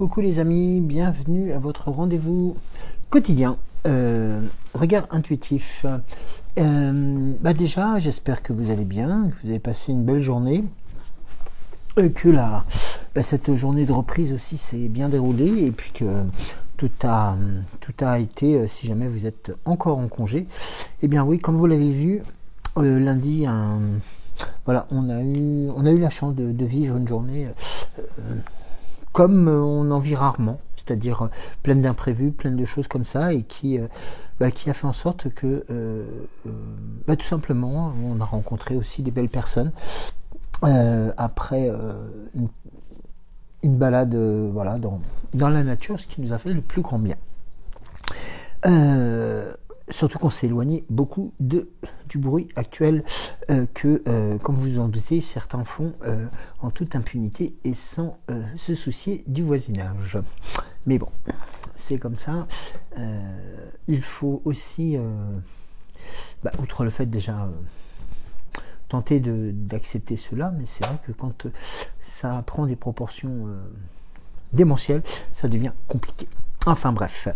Coucou les amis, bienvenue à votre rendez-vous quotidien. Regard intuitif. Déjà, j'espère que vous allez bien, que vous avez passé une belle journée, que cette journée de reprise aussi s'est bien déroulée et puis que tout a été, si jamais vous êtes encore en congé, eh bien oui, comme vous l'avez vu, lundi, on a eu la chance de vivre une journée comme on en vit rarement, c'est-à-dire pleine d'imprévus, pleine de choses comme ça, et qui a fait en sorte que tout simplement on a rencontré aussi des belles personnes après une balade dans la nature, ce qui nous a fait le plus grand bien. Surtout qu'on s'est éloigné beaucoup du bruit actuel que, comme vous vous en doutez, certains font en toute impunité et sans se soucier du voisinage. Mais bon, c'est comme ça. Il faut aussi, outre le fait déjà tenter d'accepter cela, mais c'est vrai que quand ça prend des proportions démentielles, ça devient compliqué. Enfin bref.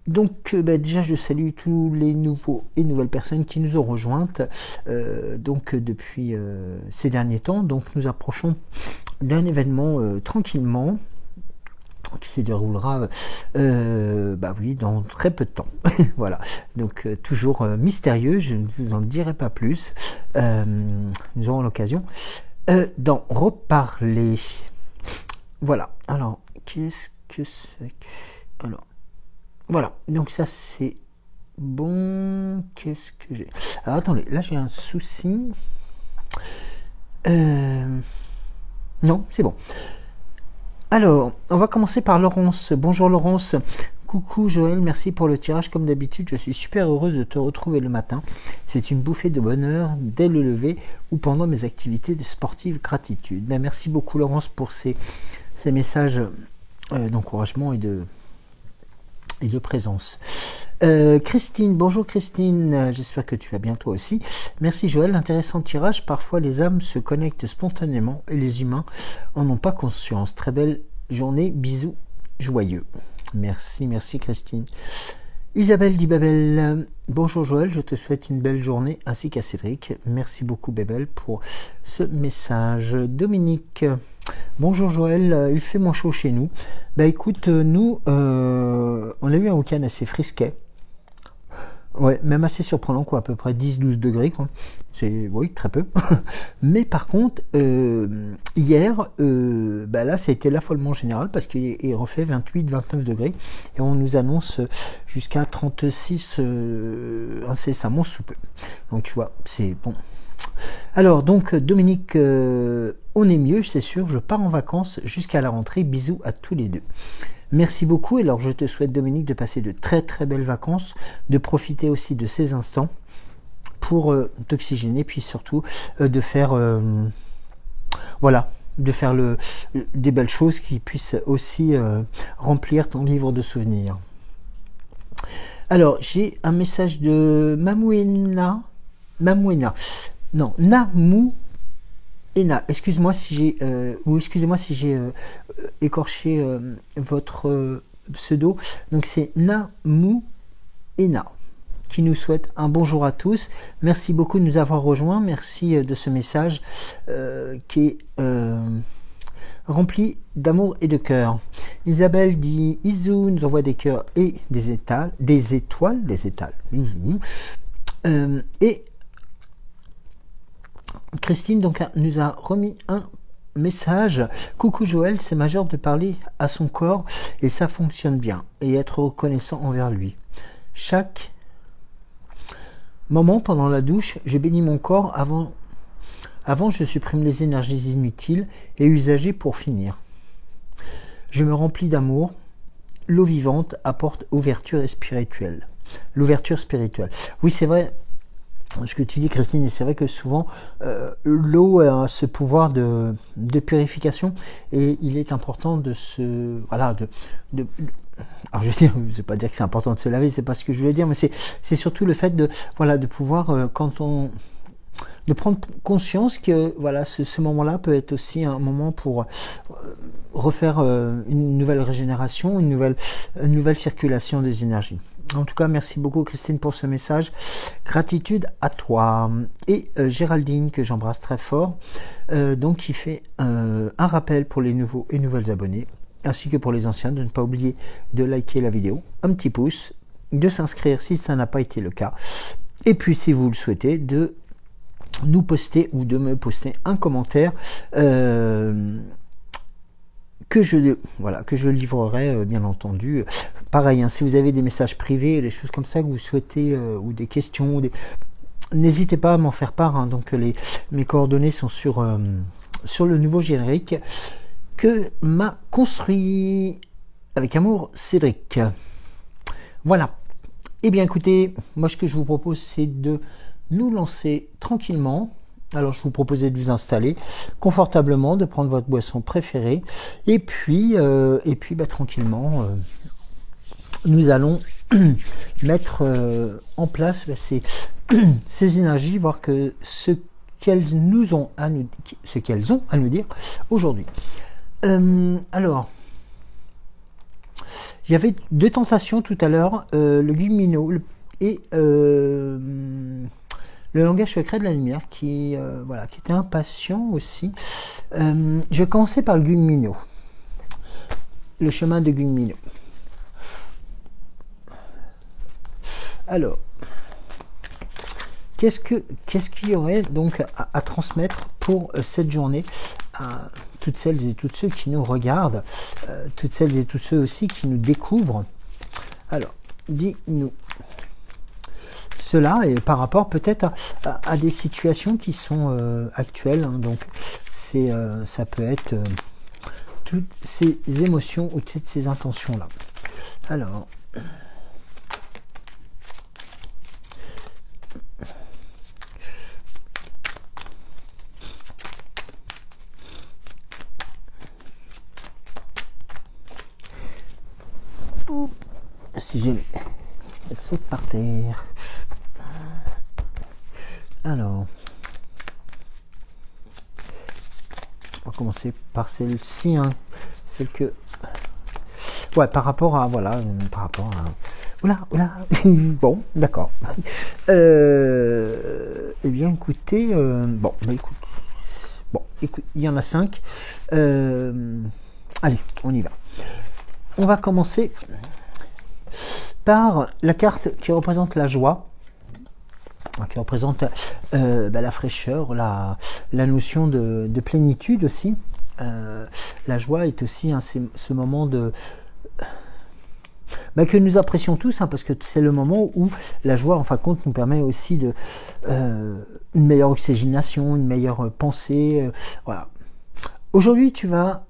Déjà je salue tous les nouveaux et nouvelles personnes qui nous ont rejointes depuis ces derniers temps. Donc nous approchons d'un événement tranquillement qui se déroulera dans très peu de temps. Voilà, donc toujours mystérieux, je ne vous en dirai pas plus. Nous aurons l'occasion d'en reparler. Voilà, alors qu'est-ce que c'est? Alors voilà, donc ça c'est bon. Qu'est-ce que j'ai? Alors attendez, là j'ai un souci. Non, c'est bon. Alors, on va commencer par Laurence. Bonjour Laurence. Coucou Joël, merci pour le tirage comme d'habitude. Je suis super heureuse de te retrouver le matin. C'est une bouffée de bonheur dès le lever ou pendant mes activités sportives. Gratitude. Merci beaucoup Laurence pour ces messages d'encouragement et de présence. Christine, bonjour Christine, j'espère que tu vas bien toi aussi. Merci Joël, intéressant tirage. Parfois les âmes se connectent spontanément et les humains en ont pas conscience. Très belle journée, bisous joyeux. Merci Christine. Isabelle dit Babel, bonjour Joël, je te souhaite une belle journée ainsi qu'à Cédric. Merci beaucoup Babel pour ce message. Dominique, bonjour Joël, il fait moins chaud chez nous. Écoute, nous, on a eu un week-end assez frisquet. Ouais, même assez surprenant, quoi, à peu près 10-12 degrés, quoi. C'est, oui, très peu. Mais par contre, hier, là, ça a été l'affolement général parce qu'il refait 28-29 degrés et on nous annonce jusqu'à 36 incessamment sous peu. Donc, tu vois, c'est bon. Alors, donc, Dominique, on est mieux, c'est sûr. Je pars en vacances jusqu'à la rentrée. Bisous à tous les deux. Merci beaucoup. Alors, je te souhaite, Dominique, de passer de très très belles vacances, de profiter aussi de ces instants pour t'oxygéner, puis surtout de faire, des belles choses qui puissent aussi remplir ton livre de souvenirs. Alors, j'ai un message de Namouena. Excusez-moi si j'ai écorché votre pseudo. Donc c'est Namouena qui nous souhaite un bonjour à tous. Merci beaucoup de nous avoir rejoints. Merci de ce message qui est rempli d'amour et de cœur. Isabelle dit Isou nous envoie des cœurs et des étoiles. Et Christine donc nous a remis un message. Coucou Joël, c'est majeur de parler à son corps et ça fonctionne bien et être reconnaissant envers lui. Chaque moment pendant la douche, je bénis mon corps avant je supprime les énergies inutiles et usagées pour finir. Je me remplis d'amour. L'eau vivante apporte l'ouverture spirituelle. Oui, c'est vrai. Ce que tu dis Christine, et c'est vrai que souvent l'eau a ce pouvoir de purification et il est important de alors je ne vais pas dire que c'est important de se laver, c'est pas ce que je voulais dire, mais c'est surtout le fait de pouvoir quand on de prendre conscience que voilà, ce moment-là peut être aussi un moment pour refaire une nouvelle régénération, une nouvelle circulation des énergies. En tout cas, merci beaucoup Christine pour ce message. Gratitude à toi. Et Géraldine, que j'embrasse très fort, donc qui fait un rappel pour les nouveaux et nouvelles abonnés, ainsi que pour les anciens, de ne pas oublier de liker la vidéo, un petit pouce, de s'inscrire si ça n'a pas été le cas, et puis si vous le souhaitez, de nous poster ou de me poster un commentaire que je livrerai bien entendu. Pareil, hein, si vous avez des messages privés, des choses comme ça que vous souhaitez, ou des questions, n'hésitez pas à m'en faire part. Hein. Donc mes coordonnées sont sur le nouveau générique que m'a construit avec amour Cédric. Voilà. Eh bien écoutez, moi ce que je vous propose, c'est de nous lancer tranquillement. Alors je vous proposais de vous installer confortablement, de prendre votre boisson préférée, et puis tranquillement, nous allons mettre en place ces énergies, voir que ce qu'elles ont à nous dire aujourd'hui. Alors, il y avait deux tentations tout à l'heure, le gumino et le langage secret de la lumière, qui était impatient aussi. Je vais commencer par le Gumino, le chemin de Gumino. Alors, qu'est-ce qu'il y aurait donc à transmettre pour cette journée à toutes celles et tous ceux qui nous regardent, toutes celles et tous ceux aussi qui nous découvrent? Alors, dis-nous cela, et par rapport peut-être à des situations qui sont actuelles, hein. Donc ça peut être toutes ces émotions ou toutes ces intentions là. Alors, si j'ai elle saute par terre. Alors, on va commencer par celle-ci, hein. Celle que, ouais, par rapport à oula, bon, d'accord. Eh bien, écoutez, écoute, il y en a 5. Allez, on y va. On va commencer par la carte qui représente la joie, qui représente la fraîcheur, la notion de plénitude aussi. La joie est aussi ce moment que nous apprécions tous, hein, parce que c'est le moment où la joie, en fin de compte, nous permet aussi une meilleure oxygénation, une meilleure pensée. Voilà. Aujourd'hui, tu vas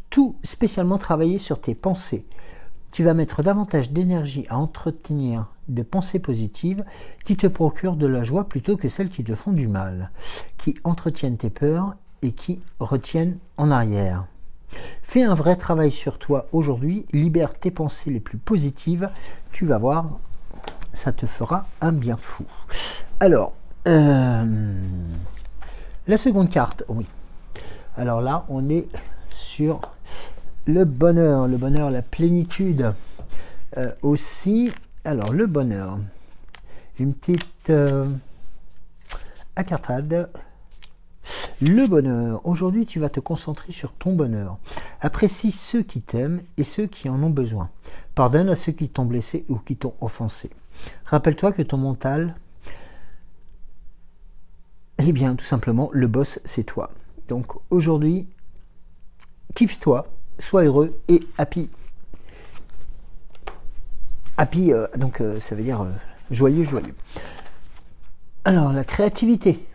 tout spécialement travailler sur tes pensées. Tu vas mettre davantage d'énergie à entretenir des pensées positives qui te procurent de la joie plutôt que celles qui te font du mal, qui entretiennent tes peurs et qui retiennent en arrière. Fais un vrai travail sur toi aujourd'hui, libère tes pensées les plus positives, tu vas voir, ça te fera un bien fou. Alors, la seconde carte, oui. Alors là, on est sur le bonheur, la plénitude aussi. Alors, le bonheur, une petite incartade. Le bonheur, aujourd'hui tu vas te concentrer sur ton bonheur. Apprécie ceux qui t'aiment et ceux qui en ont besoin. Pardonne à ceux qui t'ont blessé ou qui t'ont offensé. Rappelle-toi que ton mental, eh bien tout simplement, le boss c'est toi. Donc aujourd'hui, kiffe-toi, sois heureux et happy. Happy, donc ça veut dire joyeux. Alors la créativité,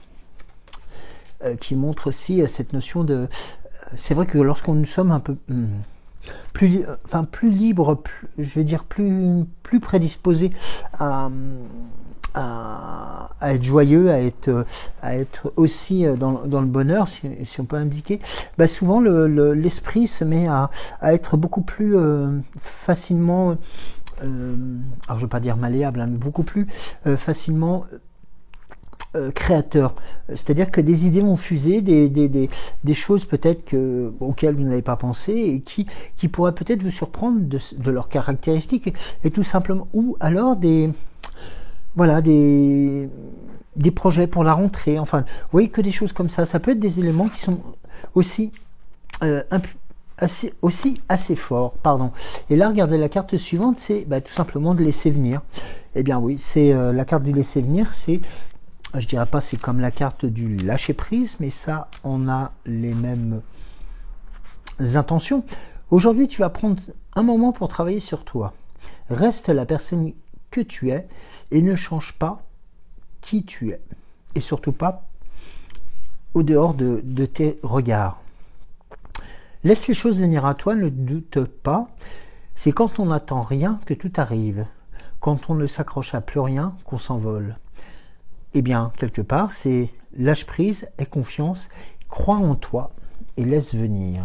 qui montre aussi cette notion de... c'est vrai que lorsqu'on nous sommes un peu plus libre, je vais dire plus prédisposé à être joyeux, à être aussi dans le bonheur, si on peut indiquer, souvent l'esprit se met à être beaucoup plus facilement, alors je ne veux pas dire malléable, hein, mais beaucoup plus facilement créateur. C'est-à-dire que des idées vont fuser, des choses peut-être auxquelles vous n'avez pas pensé et qui pourraient peut-être vous surprendre de leurs caractéristiques et tout simplement, ou alors voilà, des projets pour la rentrée. Enfin, vous voyez que des choses comme ça. Ça peut être des éléments qui sont aussi assez forts. Pardon. Et là, regardez la carte suivante, c'est tout simplement de laisser venir. Eh bien oui, c'est la carte du laisser venir, c'est, je dirais pas c'est comme la carte du lâcher prise, mais ça, on a les mêmes intentions. Aujourd'hui, tu vas prendre un moment pour travailler sur toi. Reste la personne que tu es et ne change pas qui tu es. Et surtout pas au dehors de tes regards. Laisse les choses venir à toi, ne doute pas. C'est quand on n'attend rien que tout arrive. Quand on ne s'accroche à plus rien qu'on s'envole. Eh bien, quelque part, c'est lâche prise, aie confiance, crois en toi et laisse venir.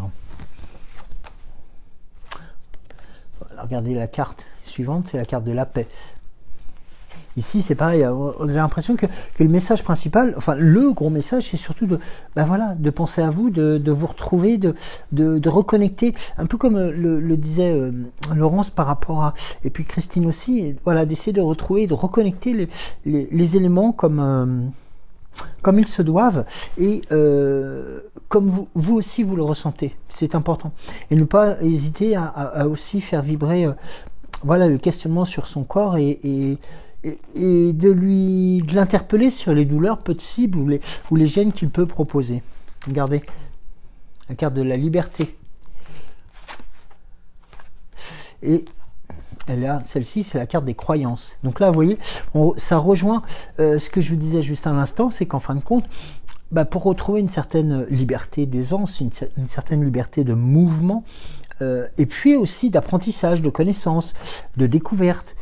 Voilà, regardez la carte suivante, c'est la carte de la paix. Ici, c'est pareil, j'ai l'impression que le message principal, enfin le gros message, c'est surtout de penser à vous, de vous retrouver, de reconnecter, un peu comme le disait Laurence par rapport à, et puis Christine aussi, et voilà, d'essayer de retrouver, de reconnecter les éléments comme ils se doivent et comme vous aussi vous le ressentez, c'est important. Et ne pas hésiter à aussi faire vibrer voilà, le questionnement sur son corps et de l'interpeller sur les douleurs possibles ou les gènes qu'il peut proposer. Regardez, la carte de la liberté. Et celle-ci, c'est la carte des croyances. Donc là, vous voyez, ça rejoint ce que je vous disais juste à l'instant, c'est qu'en fin de compte, pour retrouver une certaine liberté d'aisance, une certaine liberté de mouvement, et puis aussi d'apprentissage, de connaissance, de découverte,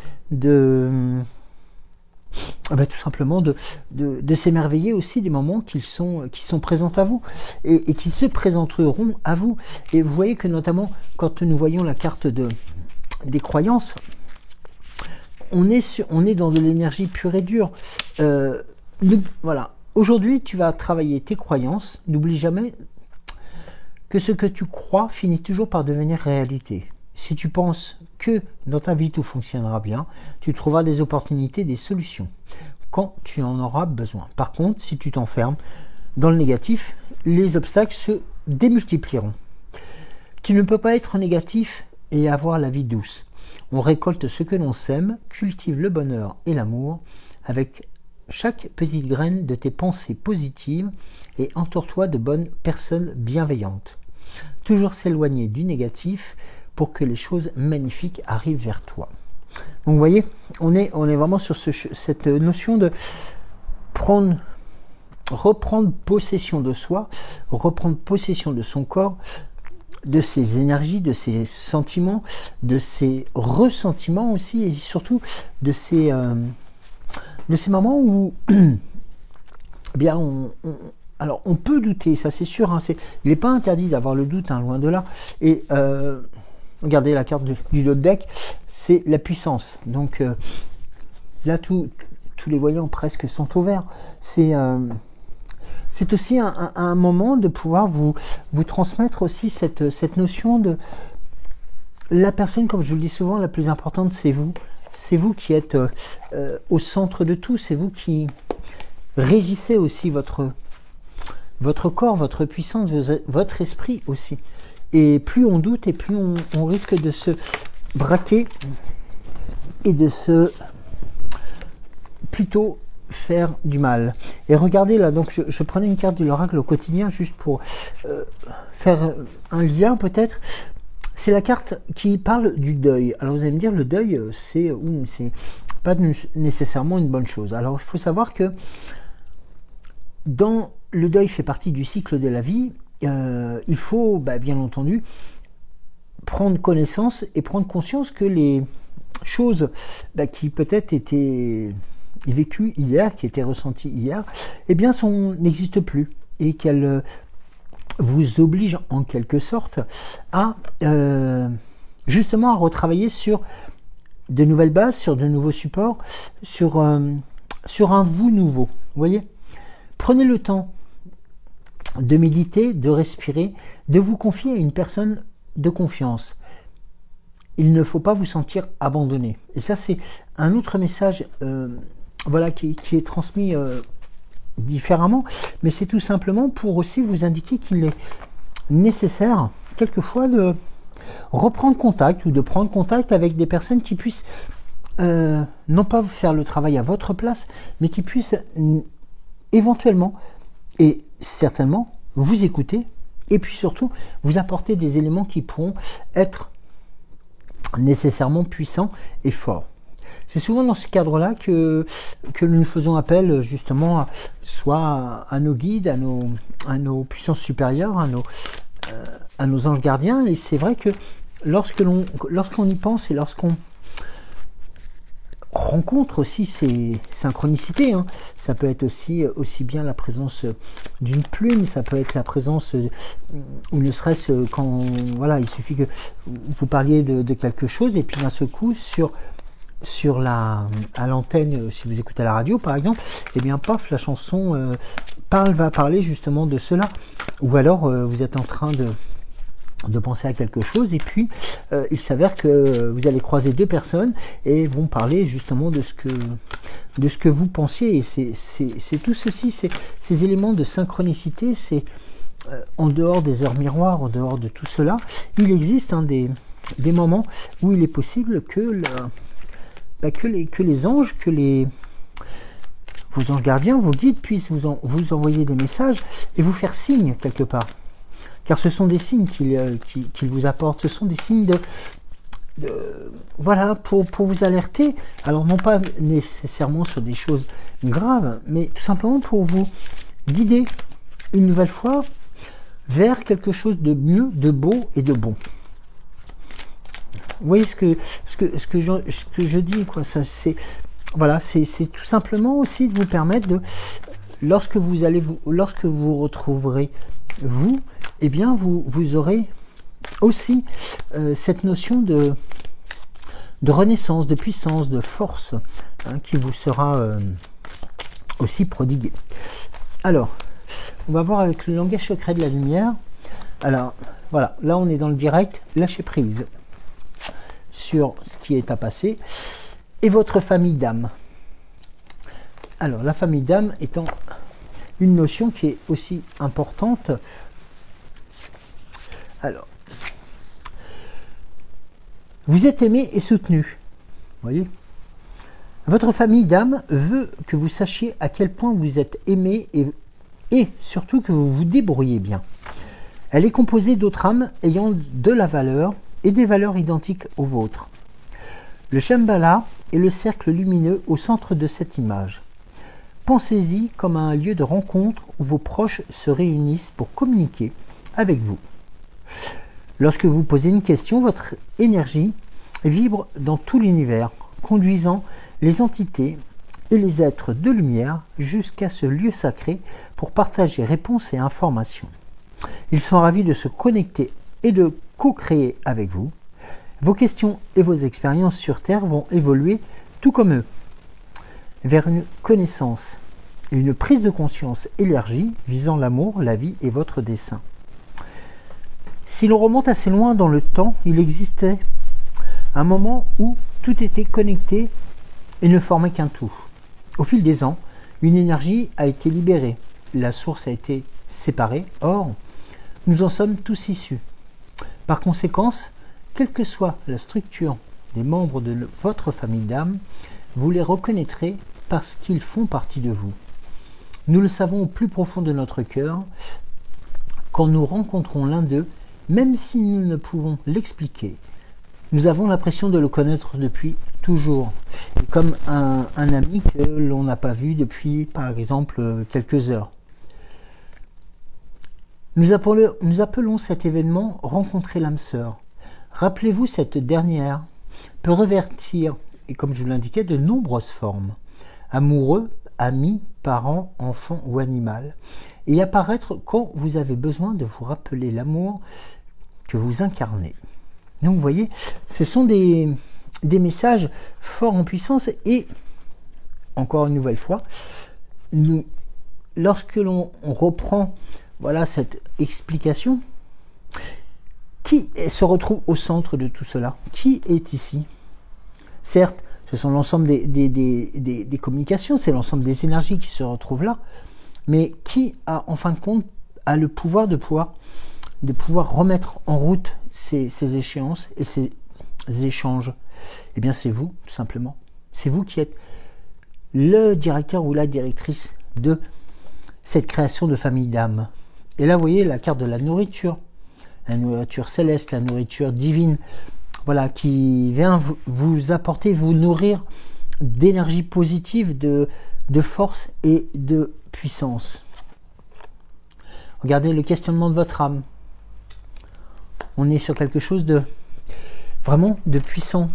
tout simplement de s'émerveiller aussi des moments qui sont présents à vous et qui se présenteront à vous. Et vous voyez que notamment quand nous voyons la carte des croyances, on est dans de l'énergie pure et dure. Voilà. Aujourd'hui, tu vas travailler tes croyances. N'oublie jamais que ce que tu crois finit toujours par devenir réalité. Si tu penses que dans ta vie tout fonctionnera bien, tu trouveras des opportunités, des solutions quand tu en auras besoin. Par contre, si tu t'enfermes dans le négatif, les obstacles se démultiplieront. Tu ne peux pas être négatif et avoir la vie douce. On récolte ce que l'on sème, cultive le bonheur et l'amour avec chaque petite graine de tes pensées positives et entoure-toi de bonnes personnes bienveillantes. Toujours s'éloigner du négatif pour que les choses magnifiques arrivent vers toi. Donc vous voyez, on est vraiment sur cette notion de reprendre possession de soi, reprendre possession de son corps, de ses énergies, de ses sentiments, de ses ressentiments aussi, et surtout de ces moments où bien alors on peut douter, ça c'est sûr, hein, il n'est pas interdit d'avoir le doute, hein, loin de là. Et regardez la carte du dos de deck, c'est la puissance. Donc là, tous les voyants presque sont au vert. C'est aussi un moment de pouvoir vous transmettre aussi cette notion de la personne, comme je vous le dis souvent, la plus importante, c'est vous. C'est vous qui êtes au centre de tout. C'est vous qui régissez aussi votre corps, votre puissance, votre esprit aussi. Et plus on doute et plus on risque de se braquer et de se plutôt faire du mal. Et regardez là, donc je prenais une carte de l'oracle au quotidien juste pour faire un lien peut-être. C'est la carte qui parle du deuil. Alors vous allez me dire, le deuil, c'est pas nécessairement une bonne chose. Alors il faut savoir que le deuil fait partie du cycle de la vie. Il faut bien entendu prendre connaissance et prendre conscience que les choses qui peut-être étaient vécues hier, qui étaient ressenties hier, eh bien n'existent plus et qu'elles vous obligent en quelque sorte à justement à retravailler sur de nouvelles bases, sur de nouveaux supports, sur un vous nouveau. Vous voyez ? Prenez le temps de méditer, de respirer, de vous confier à une personne de confiance. Il ne faut pas vous sentir abandonné. Et ça, c'est un autre message voilà, qui est transmis différemment, mais c'est tout simplement pour aussi vous indiquer qu'il est nécessaire quelquefois de reprendre contact ou de prendre contact avec des personnes qui puissent non pas vous faire le travail à votre place, mais qui puissent éventuellement et certainement vous écouter et puis surtout vous apporter des éléments qui pourront être nécessairement puissants et forts. C'est souvent dans ce cadre-là que nous faisons appel justement soit à nos guides, à nos puissances supérieures, à nos anges gardiens. Et c'est vrai que lorsqu'on y pense et lorsqu'on rencontre aussi ces synchronicités, hein, ça peut être aussi bien la présence d'une plume, ça peut être la présence, ou ne serait-ce quand, voilà, il suffit que vous parliez de quelque chose et puis d'un seul coup à l'antenne, si vous écoutez la radio par exemple, et bien paf, la chanson va parler justement de cela. Ou alors vous êtes en train de penser à quelque chose et puis il s'avère que vous allez croiser deux personnes et vont parler justement de ce que vous pensiez. Et c'est tout ceci, ces éléments de synchronicité, c'est en dehors des heures miroirs, en dehors de tout cela, il existe des moments où il est possible que les anges, vos anges gardiens, vos guides puissent vous envoyer des messages et vous faire signe quelque part. Car ce sont des signes qu'ils vous apportent, ce sont des signes voilà, pour vous alerter. Alors non pas nécessairement sur des choses graves, mais tout simplement pour vous guider une nouvelle fois vers quelque chose de mieux, de beau et de bon. Vous voyez ce que je dis, quoi. Ça, voilà, c'est tout simplement aussi de vous permettre de, lorsque vous retrouverez vous, eh bien vous aurez aussi cette notion de renaissance, de puissance, de force, hein, qui vous sera aussi prodiguée. Alors, on va voir avec le langage secret de la lumière. Alors, voilà, là on est dans le direct, lâchez prise sur ce qui est à passer. Et votre famille d'âme. Alors, la famille d'âme étant une notion qui est aussi importante. Alors, vous êtes aimé et soutenu. Voyez, votre famille d'âme veut que vous sachiez à quel point vous êtes aimé et surtout que vous vous débrouillez bien. Elle est composée d'autres âmes ayant de la valeur et des valeurs identiques aux vôtres. Le Shambhala est le cercle lumineux au centre de cette image. Pensez-y comme à un lieu de rencontre où vos proches se réunissent pour communiquer avec vous. Lorsque vous posez une question, votre énergie vibre dans tout l'univers, conduisant les entités et les êtres de lumière jusqu'à ce lieu sacré pour partager réponses et informations. Ils sont ravis de se connecter et de co-créer avec vous. Vos questions et vos expériences sur Terre vont évoluer tout comme eux, vers une connaissance et une prise de conscience élargie visant l'amour, la vie et votre dessein. Si l'on remonte assez loin dans le temps, il existait un moment où tout était connecté et ne formait qu'un tout. Au fil des ans, une énergie a été libérée, la source a été séparée, or, nous en sommes tous issus. Par conséquent, quelle que soit la structure des membres de votre famille d'âme, vous les reconnaîtrez parce qu'ils font partie de vous. Nous le savons au plus profond de notre cœur, quand nous rencontrons l'un d'eux, même si nous ne pouvons l'expliquer, nous avons l'impression de le connaître depuis toujours, comme un ami que l'on n'a pas vu depuis, par exemple, quelques heures. Nous appelons cet événement « Rencontrer l'âme sœur ». Rappelez-vous, cette dernière peut revêtir, et comme je vous l'indiquais, de nombreuses formes. Amoureux, amis, parents, enfants ou animal. Et apparaître quand vous avez besoin de vous rappeler l'amour que vous incarnez. Donc vous voyez, ce sont des messages forts en puissance et, encore une nouvelle fois, nous lorsque l'on reprend voilà, cette explication, qui se retrouve au centre de tout cela? Qui est ici? Certes, ce sont l'ensemble des communications, c'est l'ensemble des énergies qui se retrouvent là, mais qui a en fin de compte a le pouvoir de pouvoir remettre en route ces échéances et ces échanges? Eh bien c'est vous, tout simplement. C'est vous qui êtes le directeur ou la directrice de cette création de famille d'âme. Et là, vous voyez la carte de la nourriture céleste, la nourriture divine, voilà, qui vient vous apporter, vous nourrir d'énergie positive, de force et de puissance. Regardez le questionnement de votre âme. On est sur quelque chose de vraiment de puissant,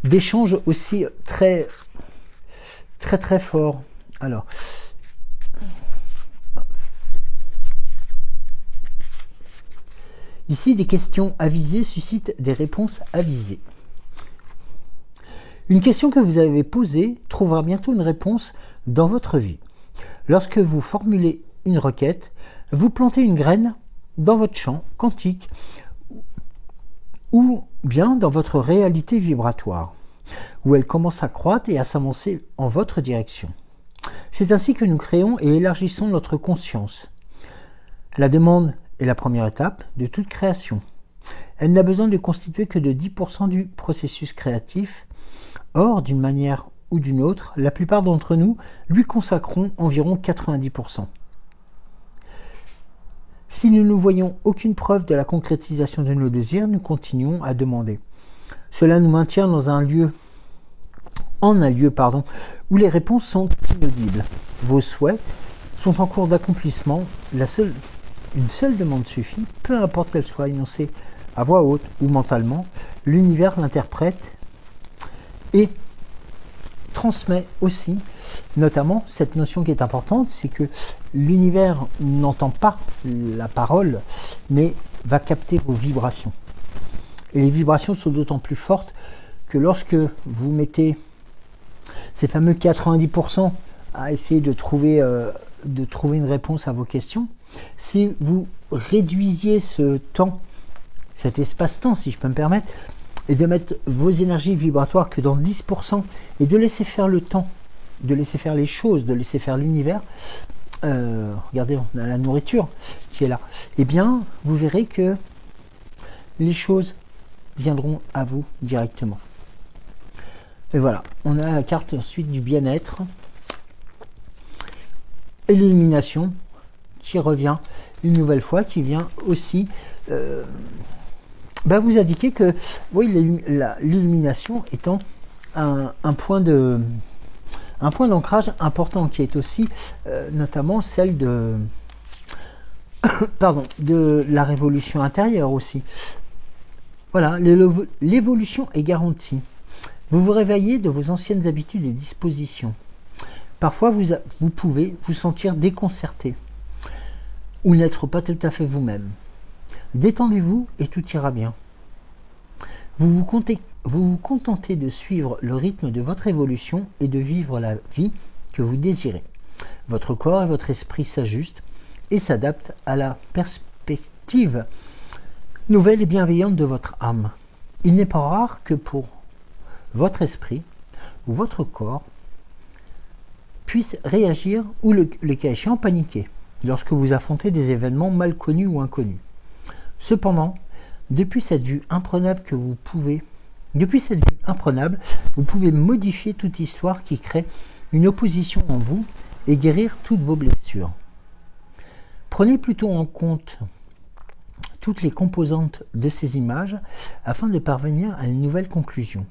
d'échange aussi très fort. Alors, ici, des questions avisées suscitent des réponses avisées. Une question que vous avez posée trouvera bientôt une réponse dans votre vie. Lorsque vous formulez une requête, vous plantez une graine dans votre champ quantique ou bien dans votre réalité vibratoire, où elle commence à croître et à s'avancer en votre direction. C'est ainsi que nous créons et élargissons notre conscience. La demande est la première étape de toute création. Elle n'a besoin de constituer que de 10% du processus créatif. Or, d'une manière ou d'une autre, la plupart d'entre nous lui consacrons environ 90%. Si nous ne voyons aucune preuve de la concrétisation de nos désirs, nous continuons à demander. Cela nous maintient dans un lieu, où les réponses sont inaudibles. Vos souhaits sont en cours d'accomplissement. Une seule demande suffit, peu importe qu'elle soit énoncée à voix haute ou mentalement. L'univers l'interprète et transmet aussi, notamment cette notion qui est importante, c'est que l'univers n'entend pas la parole, mais va capter vos vibrations. Et les vibrations sont d'autant plus fortes que lorsque vous mettez ces fameux 90% à essayer de trouver une réponse à vos questions, si vous réduisiez ce temps, cet espace-temps, si je peux me permettre, et de mettre vos énergies vibratoires que dans 10% et de laisser faire le temps, de laisser faire les choses, de laisser faire l'univers, regardez, on a la nourriture qui est là, eh bien, vous verrez que les choses viendront à vous directement. Et voilà, on a la carte ensuite du bien-être et l'illumination qui revient une nouvelle fois, qui vient aussi vous indiquer que oui, l'illumination étant un point d'ancrage important, qui est aussi notamment celle de de la révolution intérieure aussi. Voilà, l'évolution est garantie. Vous vous réveillez de vos anciennes habitudes et dispositions. Parfois, vous pouvez vous sentir déconcerté ou n'être pas tout à fait vous-même. Détendez-vous et tout ira bien. Vous vous contentez de suivre le rythme de votre évolution et de vivre la vie que vous désirez. Votre corps et votre esprit s'ajustent et s'adaptent à la perspective nouvelle et bienveillante de votre âme. Il n'est pas rare que pour votre esprit ou votre corps puisse réagir ou le cas échéant paniquer lorsque vous affrontez des événements mal connus ou inconnus. Cependant, depuis cette vue imprenable, vous pouvez modifier toute histoire qui crée une opposition en vous et guérir toutes vos blessures. Prenez plutôt en compte toutes les composantes de ces images afin de parvenir à une nouvelle conclusion.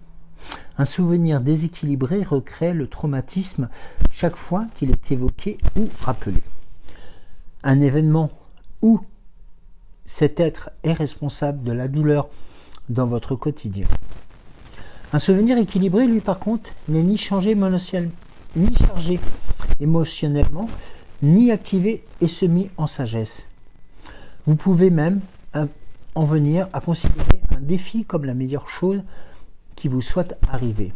Un souvenir déséquilibré recrée le traumatisme chaque fois qu'il est évoqué ou rappelé. Un événement où cet être est responsable de la douleur dans votre quotidien. Un souvenir équilibré, lui, par contre, n'est ni chargé émotionnellement, ni activé et semi en sagesse. Vous pouvez même en venir à considérer un défi comme la meilleure chose qui vous soit arrivé.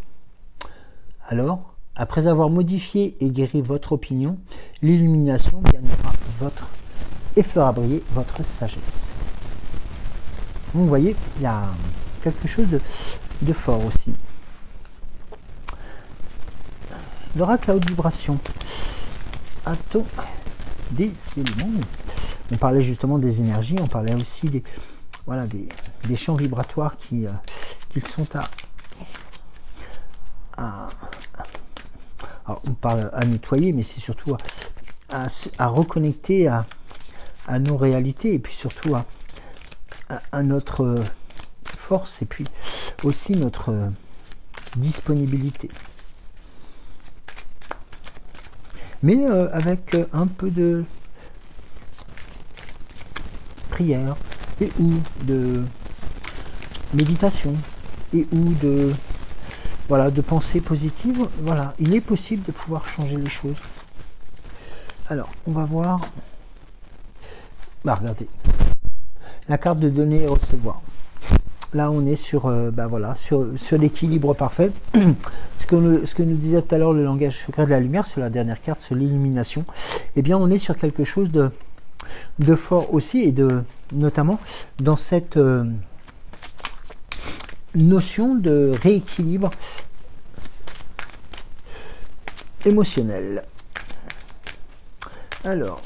Alors, Après avoir modifié et guéri votre opinion, l'illumination gagnera et fera briller votre sagesse. Donc, vous voyez, il y a quelque chose de fort aussi. L'oracle à haute vibration. A-t-on des éléments? On parlait justement des énergies, on parlait aussi des champs vibratoires qu'ils sont alors on parle à nettoyer, mais c'est surtout à reconnecter à nos réalités, et puis surtout à notre force, et puis aussi notre disponibilité. Mais avec un peu de prière et ou de méditation et ou de pensée positive, voilà, il est possible de pouvoir changer les choses. Alors, on va voir. Regardez. La carte de donner et recevoir. Là, on est sur, sur l'équilibre parfait. Ce que nous disait tout à l'heure le langage secret de la lumière, sur la dernière carte, sur l'illumination. Eh bien, on est sur quelque chose de fort aussi, et notamment dans cette notion de rééquilibre émotionnel. Alors,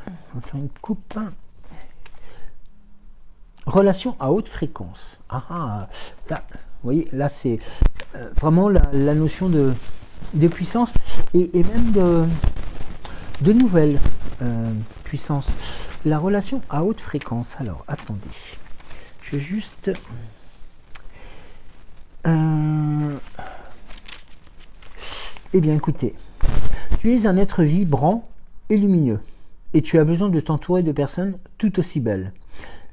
on va faire une coupe. Relation à haute fréquence. Là, vous voyez, là c'est vraiment la notion de puissance et même de nouvelles puissances. La relation à haute fréquence. Alors, attendez. Je vais juste... Eh bien, écoutez. Tu es un être vibrant et lumineux. Et tu as besoin de t'entourer de personnes tout aussi belles.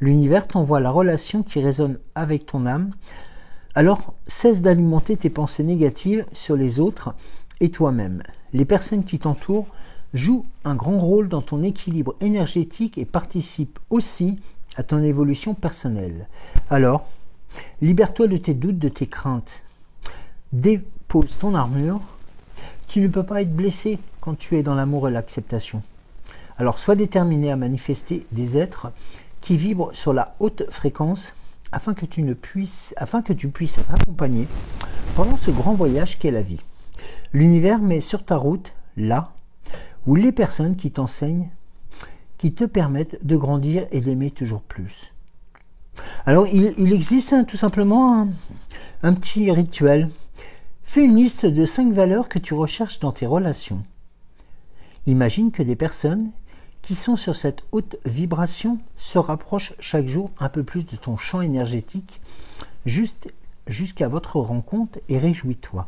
L'univers t'envoie la relation qui résonne avec ton âme. Alors, cesse d'alimenter tes pensées négatives sur les autres et toi-même. Les personnes qui t'entourent jouent un grand rôle dans ton équilibre énergétique et participent aussi à ton évolution personnelle. Alors, libère-toi de tes doutes, de tes craintes. Dépose ton armure. Tu ne peux pas être blessé quand tu es dans l'amour et l'acceptation. Alors, sois déterminé à manifester des êtres qui vibrent sur la haute fréquence afin que tu puisses être accompagné pendant ce grand voyage qu'est la vie. L'univers met sur ta route là où les personnes qui t'enseignent, qui te permettent de grandir et d'aimer toujours plus. Alors il existe tout simplement un petit rituel. Fais une liste de 5 valeurs que tu recherches dans tes relations. Imagine que des personnes qui sont sur cette haute vibration se rapprochent chaque jour un peu plus de ton champ énergétique jusqu'à votre rencontre, et réjouis-toi.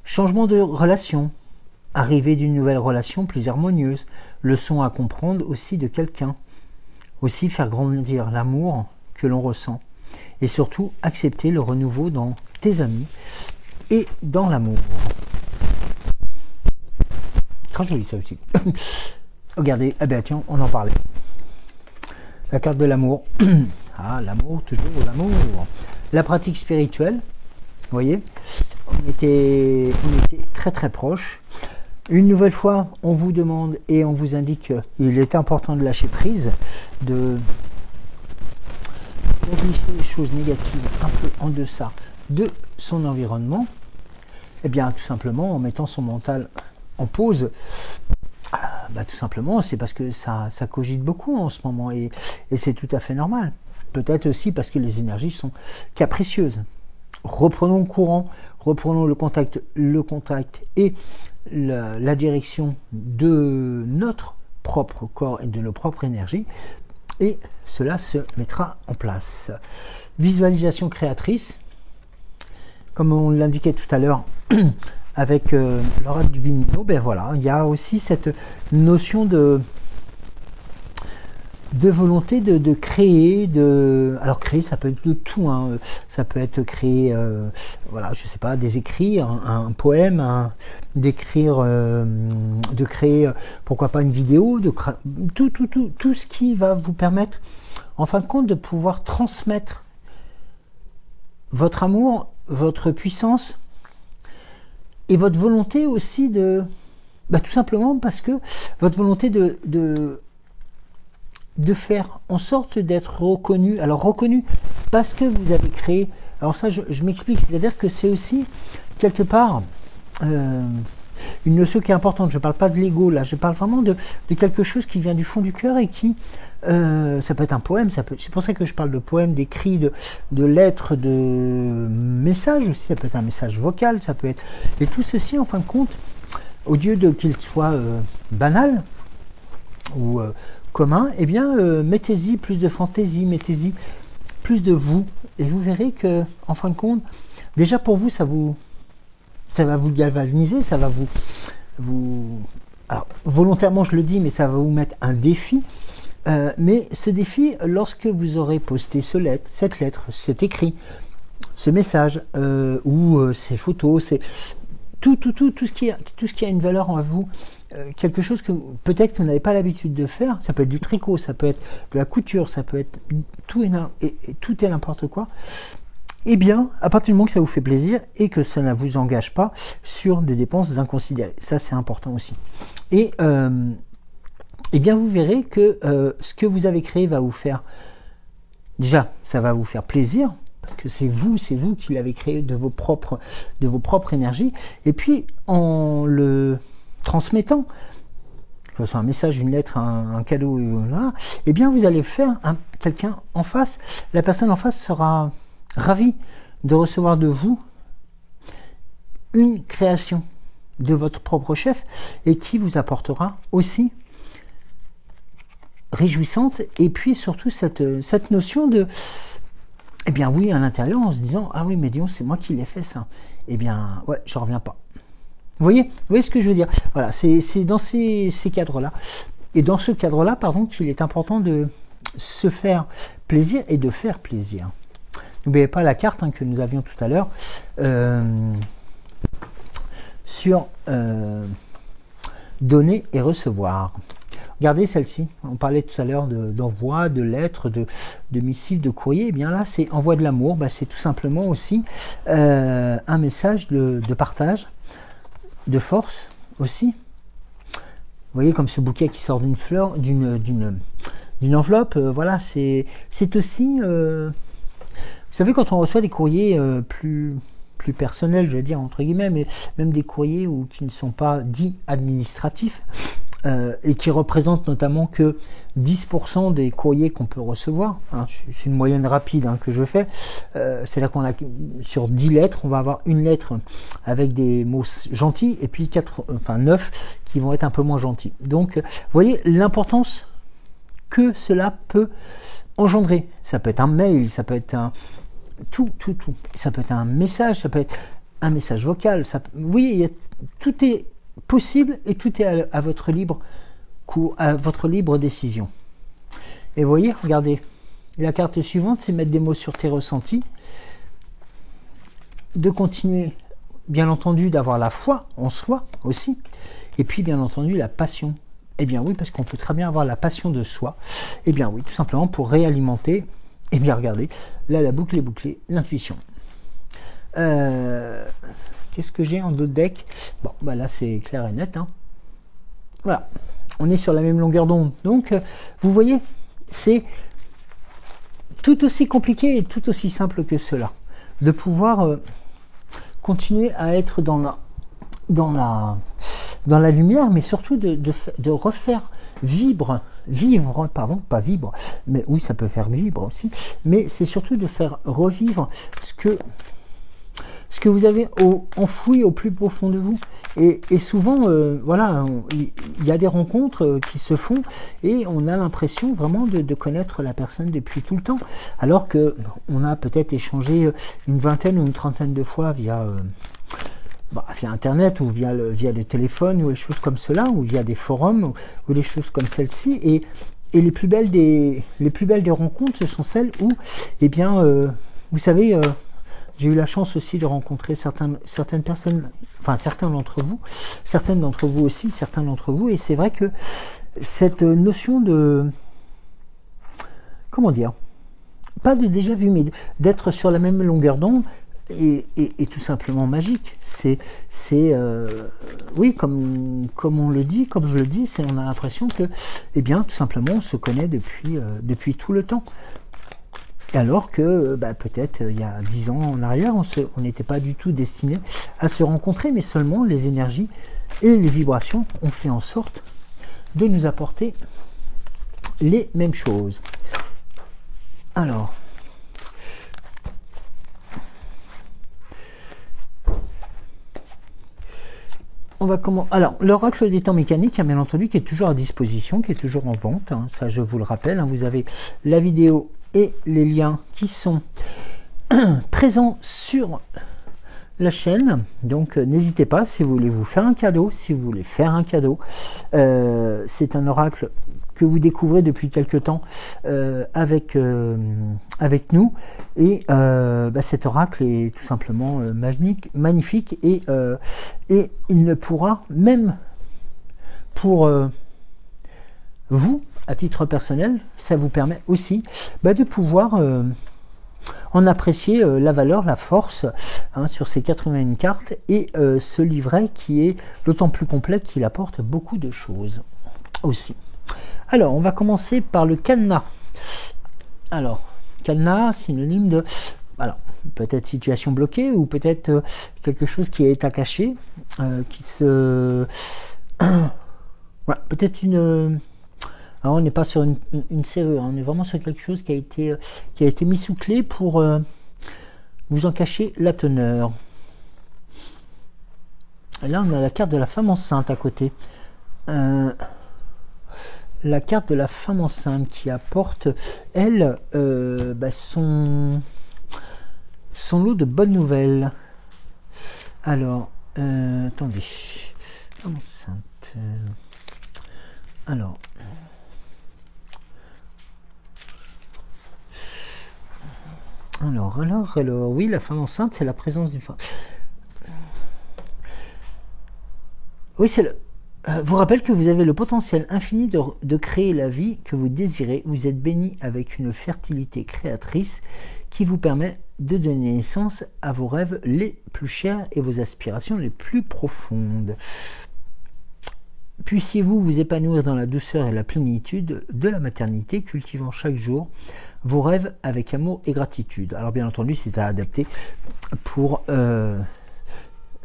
Changement de relation, arrivée d'une nouvelle relation plus harmonieuse, leçon à comprendre aussi de quelqu'un, aussi faire grandir l'amour que l'on ressent, et surtout accepter le renouveau dans tes amis et dans l'amour. Très joli ça aussi. Regardez, tiens, on en parlait. La carte de l'amour. Ah, l'amour, toujours l'amour. La pratique spirituelle, vous voyez, on était très très proches. Une nouvelle fois, on vous demande et on vous indique qu'il est important de lâcher prise, de modifier les choses négatives un peu en deçà de son environnement. Eh bien, tout simplement en mettant son mental en pause. Tout simplement, c'est parce que ça cogite beaucoup en ce moment, et c'est tout à fait normal. Peut-être aussi parce que les énergies sont capricieuses. Reprenons le courant, reprenons le contact et la direction de notre propre corps et de nos propres énergies, et cela se mettra en place. Visualisation créatrice, comme on l'indiquait tout à l'heure avec l'oracle du Vimino, voilà, il y a aussi cette notion de volonté de créer, alors créer, ça peut être de tout, hein. Ça peut être créer, je sais pas, des écrits, un poème, de créer, pourquoi pas une vidéo, tout ce qui va vous permettre, en fin de compte, de pouvoir transmettre votre amour votre puissance et votre volonté aussi de... tout simplement parce que votre volonté de faire en sorte d'être reconnu. Alors reconnu parce que vous avez créé... Alors ça, je m'explique. C'est-à-dire que c'est aussi, quelque part, une notion qui est importante. Je ne parle pas de l'ego, là. Je parle vraiment de quelque chose qui vient du fond du cœur et qui... ça peut être un poème, c'est pour ça que je parle de poème, d'écrit, de lettres, de messages aussi. Ça peut être un message vocal, ça peut être... Et tout ceci, en fin de compte, au lieu qu'il soit banal ou commun, eh bien, mettez-y plus de fantaisie, mettez-y plus de vous, et vous verrez que, en fin de compte, déjà pour vous, ça va vous galvaniser, ça va vous... Alors, volontairement, je le dis, mais ça va vous mettre un défi. Mais ce défi, lorsque vous aurez posté cette lettre, cet écrit, ce message, ou ces photos, c'est tout ce qui a une valeur en vous, quelque chose que peut-être que vous n'avez pas l'habitude de faire, ça peut être du tricot, ça peut être de la couture, ça peut être tout et n'importe quoi. Eh bien, à partir du moment que ça vous fait plaisir et que ça ne vous engage pas sur des dépenses inconsidérées, ça c'est important aussi. Et eh bien, vous verrez que ce que vous avez créé va vous faire, déjà, ça va vous faire plaisir, parce que c'est vous qui l'avez créé de vos propres énergies, et puis en le transmettant, que ce soit un message, une lettre, un cadeau, eh bien, vous allez faire quelqu'un en face, la personne en face sera ravie de recevoir de vous une création de votre propre chef, et qui vous apportera aussi réjouissante, et puis surtout cette notion de, eh bien oui, à l'intérieur, en se disant, ah oui, mais disons, c'est moi qui l'ai fait ça, eh bien ouais, j'en reviens pas. Vous voyez ce que je veux dire? Voilà, c'est dans ces cadres-là, et dans ce cadre-là, pardon, qu'il est important de se faire plaisir et de faire plaisir. N'oubliez pas la carte que nous avions tout à l'heure sur donner et recevoir. Regardez celle-ci, on parlait tout à l'heure d'envoi, de lettres, de missives, de courrier. Et bien là, c'est envoi de l'amour. C'est tout simplement aussi un message de partage, de force aussi. Vous voyez, comme ce bouquet qui sort d'une fleur, d'une enveloppe. Voilà, c'est aussi... vous savez, quand on reçoit des courriers plus personnels, je vais dire entre guillemets, mais même des courriers qui ne sont pas dits administratifs, et qui représentent notamment que 10% des courriers qu'on peut recevoir. C'est une moyenne rapide que je fais. C'est-à-dire qu'on a sur 10 lettres, on va avoir une lettre avec des mots gentils et puis 9 qui vont être un peu moins gentils. Donc, vous voyez l'importance que cela peut engendrer. Ça peut être un mail, ça peut être tout. Ça peut être un message, ça peut être un message vocal. Vous voyez, tout est possible et tout est à votre libre décision. Et vous voyez, regardez, la carte suivante, c'est mettre des mots sur tes ressentis, de continuer, bien entendu, d'avoir la foi en soi aussi, et puis bien entendu la passion. Eh bien oui, parce qu'on peut très bien avoir la passion de soi. Eh bien oui, tout simplement pour réalimenter. Eh bien regardez, là la boucle est bouclée, l'intuition. Qu'est-ce que j'ai en d'autres decks? Bon, là c'est clair et net. Voilà, on est sur la même longueur d'onde. Donc, vous voyez, c'est tout aussi compliqué et tout aussi simple que cela. De pouvoir continuer à être dans la lumière, mais surtout de refaire vivre, pas vibrer, mais oui, ça peut faire vibrer aussi, mais c'est surtout de faire revivre ce que vous avez enfoui au plus profond de vous. Et souvent, voilà, il y a des rencontres qui se font et on a l'impression vraiment de connaître la personne depuis tout le temps, alors que on a peut-être échangé une vingtaine ou une trentaine de fois via Internet ou via le téléphone ou des choses comme cela, ou via des forums ou des choses comme celle-ci. Et les plus belles des rencontres, ce sont celles où, eh bien, vous savez, j'ai eu la chance aussi de rencontrer certaines personnes, enfin certaines d'entre vous aussi, certains d'entre vous, et c'est vrai que cette notion de, comment dire, pas de déjà vu, mais d'être sur la même longueur d'onde, est tout simplement magique. Oui, comme on le dit, comme je le dis, on a l'impression que, eh bien, tout simplement, on se connaît depuis tout le temps. Alors que peut-être il y a 10 ans en arrière, on n'était pas du tout destiné à se rencontrer, mais seulement les énergies et les vibrations ont fait en sorte de nous apporter les mêmes choses. Alors, on va comment. Alors, l'oracle des temps mécaniques, bien entendu, qui est toujours à disposition, qui est toujours en vente. Ça, je vous le rappelle. Vous avez la vidéo et les liens qui sont présents sur la chaîne. Donc, n'hésitez pas si vous voulez vous faire un cadeau, si vous voulez faire un cadeau. C'est un oracle que vous découvrez depuis quelque temps avec nous, et cet oracle est tout simplement magnifique, et il ne pourra, même pour vous à titre personnel, ça vous permet aussi de pouvoir en apprécier la valeur, la force sur ces 81 cartes, et ce livret qui est d'autant plus complet qu'il apporte beaucoup de choses aussi. Alors, on va commencer par le cadenas. Alors, cadenas, synonyme de... Alors, peut-être situation bloquée, ou peut-être quelque chose qui est à cacher, qui se... voilà, peut-être une... Alors, on n'est pas sur une serrure, on est vraiment sur quelque chose qui a été mis sous clé pour vous en cacher la teneur. Et là, on a la carte de la femme enceinte à côté. La carte de la femme enceinte qui apporte, elle, son lot de bonnes nouvelles. Alors, attendez. Femme enceinte. Alors. Alors, oui, la femme enceinte, c'est la présence d'une femme. Oui, c'est le... vous rappelle que vous avez le potentiel infini de créer la vie que vous désirez. Vous êtes béni avec une fertilité créatrice qui vous permet de donner naissance à vos rêves les plus chers et vos aspirations les plus profondes. Puissiez-vous vous épanouir dans la douceur et la plénitude de la maternité, cultivant chaque jour vos rêves avec amour et gratitude. Alors bien entendu, c'est à adapter pour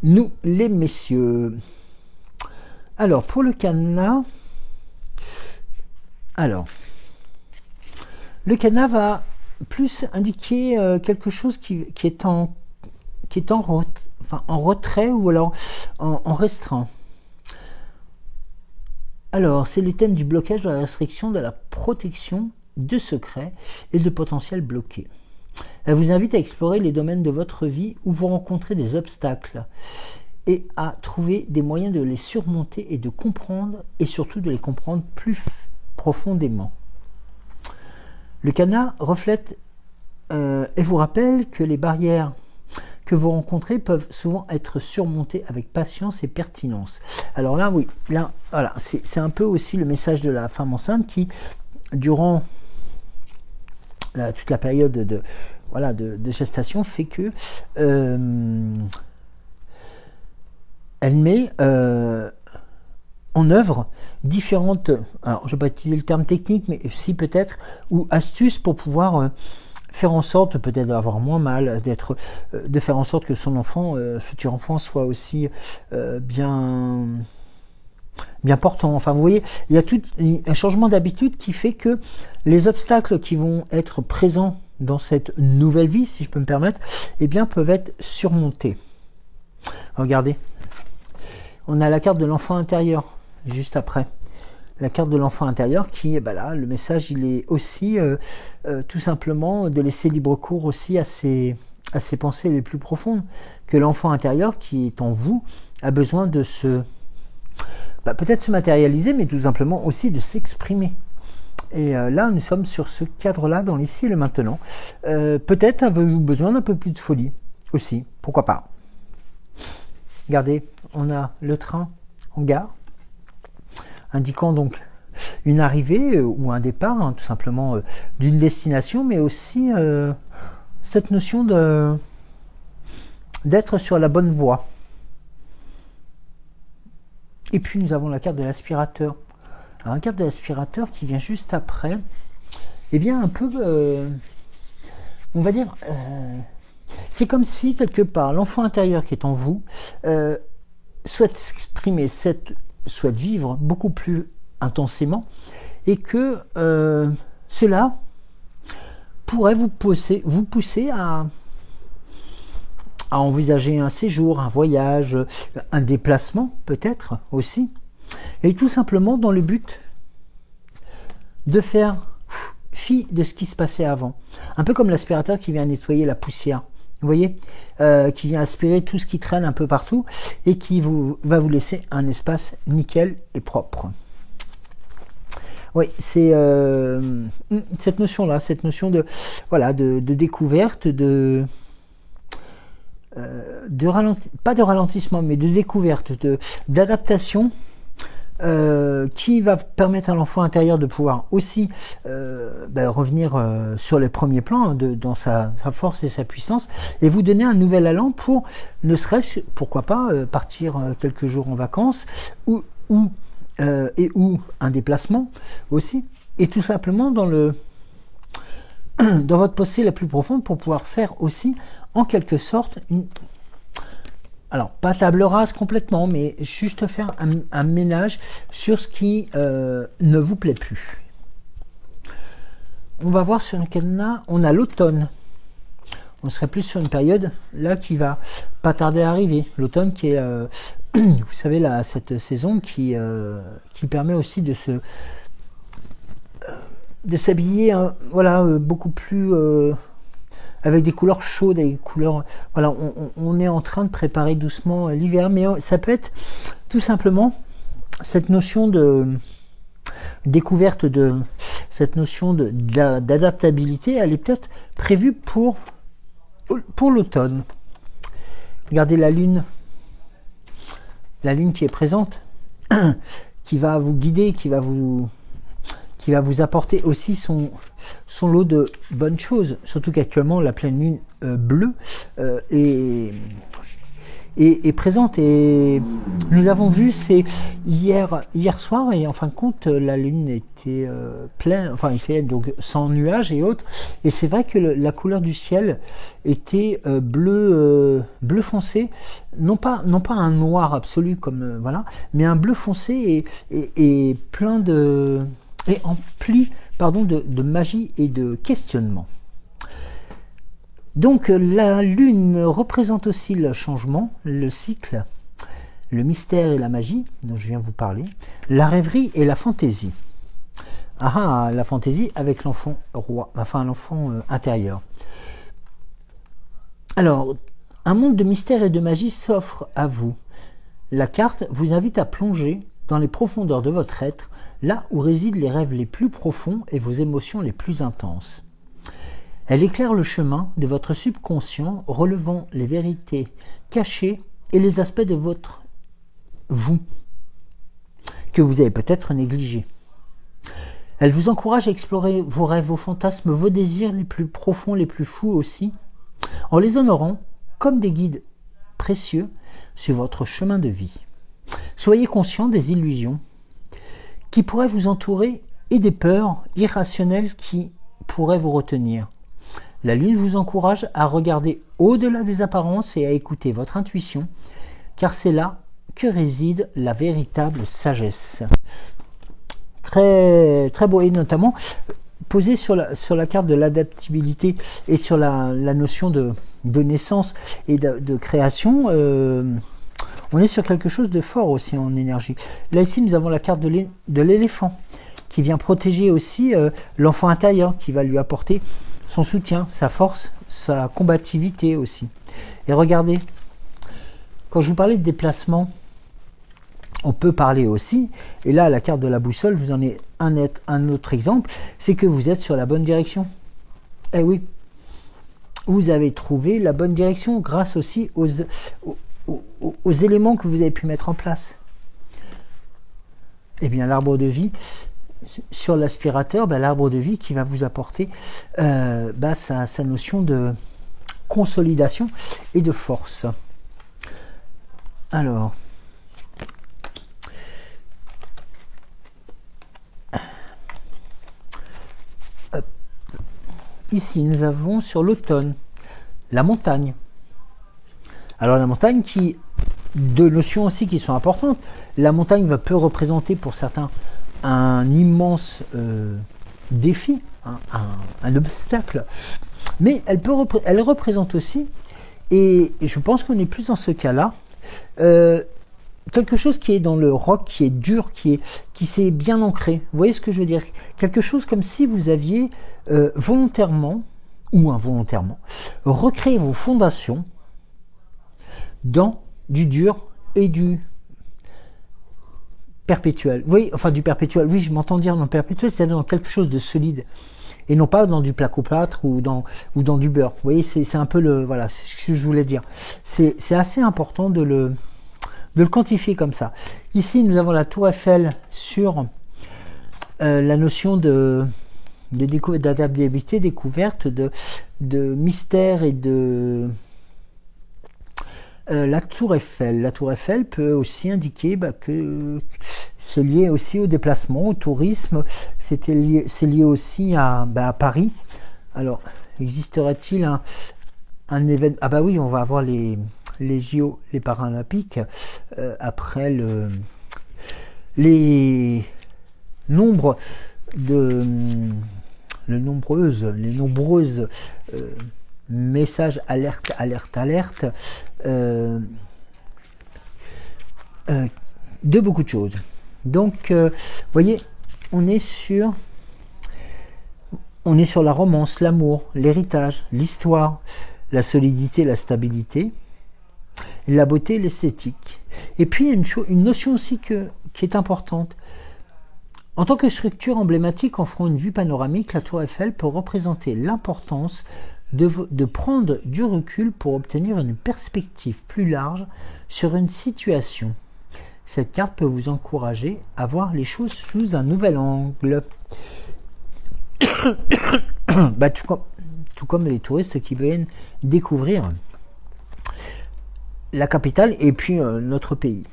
nous les messieurs. Alors, pour le cadenas, le cadenas va plus indiquer quelque chose qui est en retrait, ou alors en restreint. Alors, c'est les thèmes du blocage, de la restriction, de la protection, de secrets et de potentiels bloqués. Elle vous invite à explorer les domaines de votre vie où vous rencontrez des obstacles, et à trouver des moyens de les surmonter et de comprendre, et surtout de les comprendre plus profondément. Le cadenas reflète et vous rappelle que les barrières que vous rencontrez peuvent souvent être surmontées avec patience et pertinence. Alors là, oui, là, voilà, c'est un peu aussi le message de la femme enceinte qui, durant toute la période de gestation, fait que elle met en œuvre différentes, alors je ne vais pas utiliser le terme technique, mais si peut-être, ou astuces pour pouvoir faire en sorte peut-être d'avoir moins mal, de faire en sorte que son enfant, futur enfant, soit aussi bien portant. Enfin, vous voyez, il y a tout un changement d'habitude qui fait que les obstacles qui vont être présents dans cette nouvelle vie, si je peux me permettre, eh bien, peuvent être surmontés. Regardez. On a la carte de l'enfant intérieur, juste après. La carte de l'enfant intérieur qui, là, le message, il est aussi tout simplement de laisser libre cours aussi à ses pensées les plus profondes. Que l'enfant intérieur qui est en vous a besoin de peut-être se matérialiser, mais tout simplement aussi de s'exprimer. Et là, nous sommes sur ce cadre-là, dans l'ici et le maintenant. Peut-être avez-vous besoin d'un peu plus de folie aussi, pourquoi pas. Regardez, on a le train en gare, indiquant donc une arrivée ou un départ, tout simplement d'une destination, mais aussi cette notion d'être sur la bonne voie. Et puis nous avons la carte de l'aspirateur. Alors, la carte de l'aspirateur qui vient juste après, et bien un peu, on va dire, c'est comme si quelque part l'enfant intérieur qui est en vous souhaite s'exprimer, souhaite vivre beaucoup plus intensément, et que cela pourrait vous pousser à envisager un séjour, un voyage, un déplacement peut-être aussi, et tout simplement dans le but de faire fi de ce qui se passait avant. Un peu comme l'aspirateur qui vient nettoyer la poussière, vous voyez, qui vient aspirer tout ce qui traîne un peu partout et qui va vous laisser un espace nickel et propre. Oui, c'est cette notion-là, cette notion de, voilà, de découverte, pas de ralentissement, mais de découverte, d'adaptation, qui va permettre à l'enfant intérieur de pouvoir aussi revenir sur les premiers plans, dans sa force et sa puissance, et vous donner un nouvel allant pour, ne serait-ce, pourquoi pas, partir quelques jours en vacances, ou un déplacement aussi, et tout simplement dans votre pensée la plus profonde pour pouvoir faire aussi en quelque sorte alors pas table rase complètement, mais juste faire un ménage sur ce qui ne vous plaît plus. On va voir sur le cadenas, on a l'automne. On serait plus sur une période là qui va pas tarder à arriver. L'automne qui est vous savez là, cette saison qui permet aussi de s'habiller voilà, beaucoup plus avec des couleurs chaudes, des couleurs, voilà, on est en train de préparer doucement l'hiver, mais ça peut être tout simplement cette notion de découverte, de cette notion d'adaptabilité, elle est peut-être prévue pour l'automne. Regardez la lune qui est présente, qui va vous guider, qui va vous apporter aussi son lot de bonnes choses, surtout qu'actuellement la pleine lune bleue est présente, et nous avons vu, c'est hier soir, et en fin de compte la lune était pleine, enfin était donc sans nuages et autres, et c'est vrai que la couleur du ciel était bleu foncé, non pas un noir absolu comme voilà, mais un bleu foncé et plein de et empli de magie et de questionnement. Donc la lune représente aussi le changement, le cycle, le mystère et la magie dont je viens vous parler, la rêverie et la fantaisie. La fantaisie avec l'enfant roi, enfin l'enfant intérieur. Alors, un monde de mystère et de magie s'offre à vous. La carte vous invite à plonger dans les profondeurs de votre être, là où résident les rêves les plus profonds et vos émotions les plus intenses. Elle éclaire le chemin de votre subconscient, relevant les vérités cachées et les aspects de votre vous, que vous avez peut-être négligés. Elle vous encourage à explorer vos rêves, vos fantasmes, vos désirs les plus profonds, les plus fous aussi, en les honorant comme des guides précieux sur votre chemin de vie. Soyez conscient des illusions qui pourraient vous entourer et des peurs irrationnelles qui pourraient vous retenir. La lune vous encourage à regarder au-delà des apparences et à écouter votre intuition, car c'est là que réside la véritable sagesse. Très, très beau, et notamment posé sur la carte de l'adaptabilité et sur la notion de naissance et de création. On est sur quelque chose de fort aussi en énergie. Là ici nous avons la carte de l'éléphant qui vient protéger aussi l'enfant intérieur, qui va lui apporter son soutien, sa force, sa combativité aussi. Et regardez, quand je vous parlais de déplacement, on peut parler aussi, et là la carte de la boussole vous en est un autre exemple, c'est que vous êtes sur la bonne direction. Eh oui, vous avez trouvé la bonne direction grâce aussi aux éléments que vous avez pu mettre en place. Eh bien l'arbre de vie, sur l'aspirateur, l'arbre de vie qui va vous apporter sa notion de consolidation et de force. Alors, ici nous avons sur l'automne la montagne. Alors la montagne qui, deux notions aussi qui sont importantes. La montagne peut représenter pour certains un immense défi, un obstacle, mais elle représente aussi, et je pense qu'on est plus dans ce cas-là, quelque chose qui est dans le roc, qui est dur, qui s'est bien ancré. Vous voyez ce que je veux dire? Quelque chose comme si vous aviez volontairement ou involontairement recréé vos fondations dans du dur et du perpétuel. Vous voyez, enfin du perpétuel, oui, je m'entends dire dans le perpétuel, c'est-à-dire dans quelque chose de solide, et non pas dans du placo-plâtre ou dans du beurre. Vous voyez, c'est un peu le, voilà, c'est ce que je voulais dire. C'est assez important de le quantifier comme ça. Ici, nous avons la tour Eiffel sur la notion d'adaptabilité, découverte, de mystère et de... la tour Eiffel. La tour Eiffel peut aussi indiquer que c'est lié aussi au déplacement, au tourisme. C'est lié aussi à Paris. Alors, existerait-il un événement? Ah bah oui, on va avoir les JO, les Paralympiques, après les nombreuses messages alerte de beaucoup de choses. Donc vous voyez, on est sur la romance, l'amour, l'héritage, l'histoire, la solidité, la stabilité, la beauté, l'esthétique. Et puis une notion aussi qui est importante. En tant que structure emblématique offrant une vue panoramique, la tour Eiffel peut représenter l'importance de prendre du recul pour obtenir une perspective plus large sur une situation. Cette carte peut vous encourager à voir les choses sous un nouvel angle. Tout comme les touristes qui viennent découvrir la capitale et puis notre pays.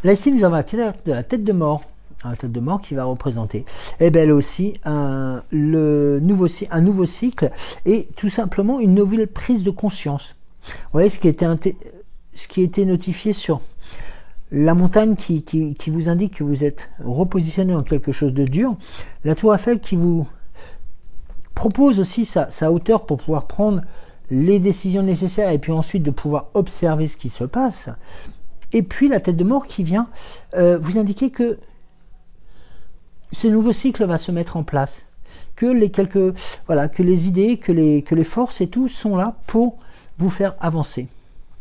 Là ici nous avons la carte de la tête de mort. La tête de mort qui va représenter, et bien elle aussi un nouveau cycle et tout simplement une nouvelle prise de conscience. Vous voyez ce qui était notifié sur la montagne qui vous indique que vous êtes repositionné dans quelque chose de dur, la tour Eiffel qui vous propose aussi sa hauteur pour pouvoir prendre les décisions nécessaires et puis ensuite de pouvoir observer ce qui se passe, et puis la tête de mort qui vient vous indiquer que ce nouveau cycle va se mettre en place, que les idées, que les forces et tout sont là pour vous faire avancer.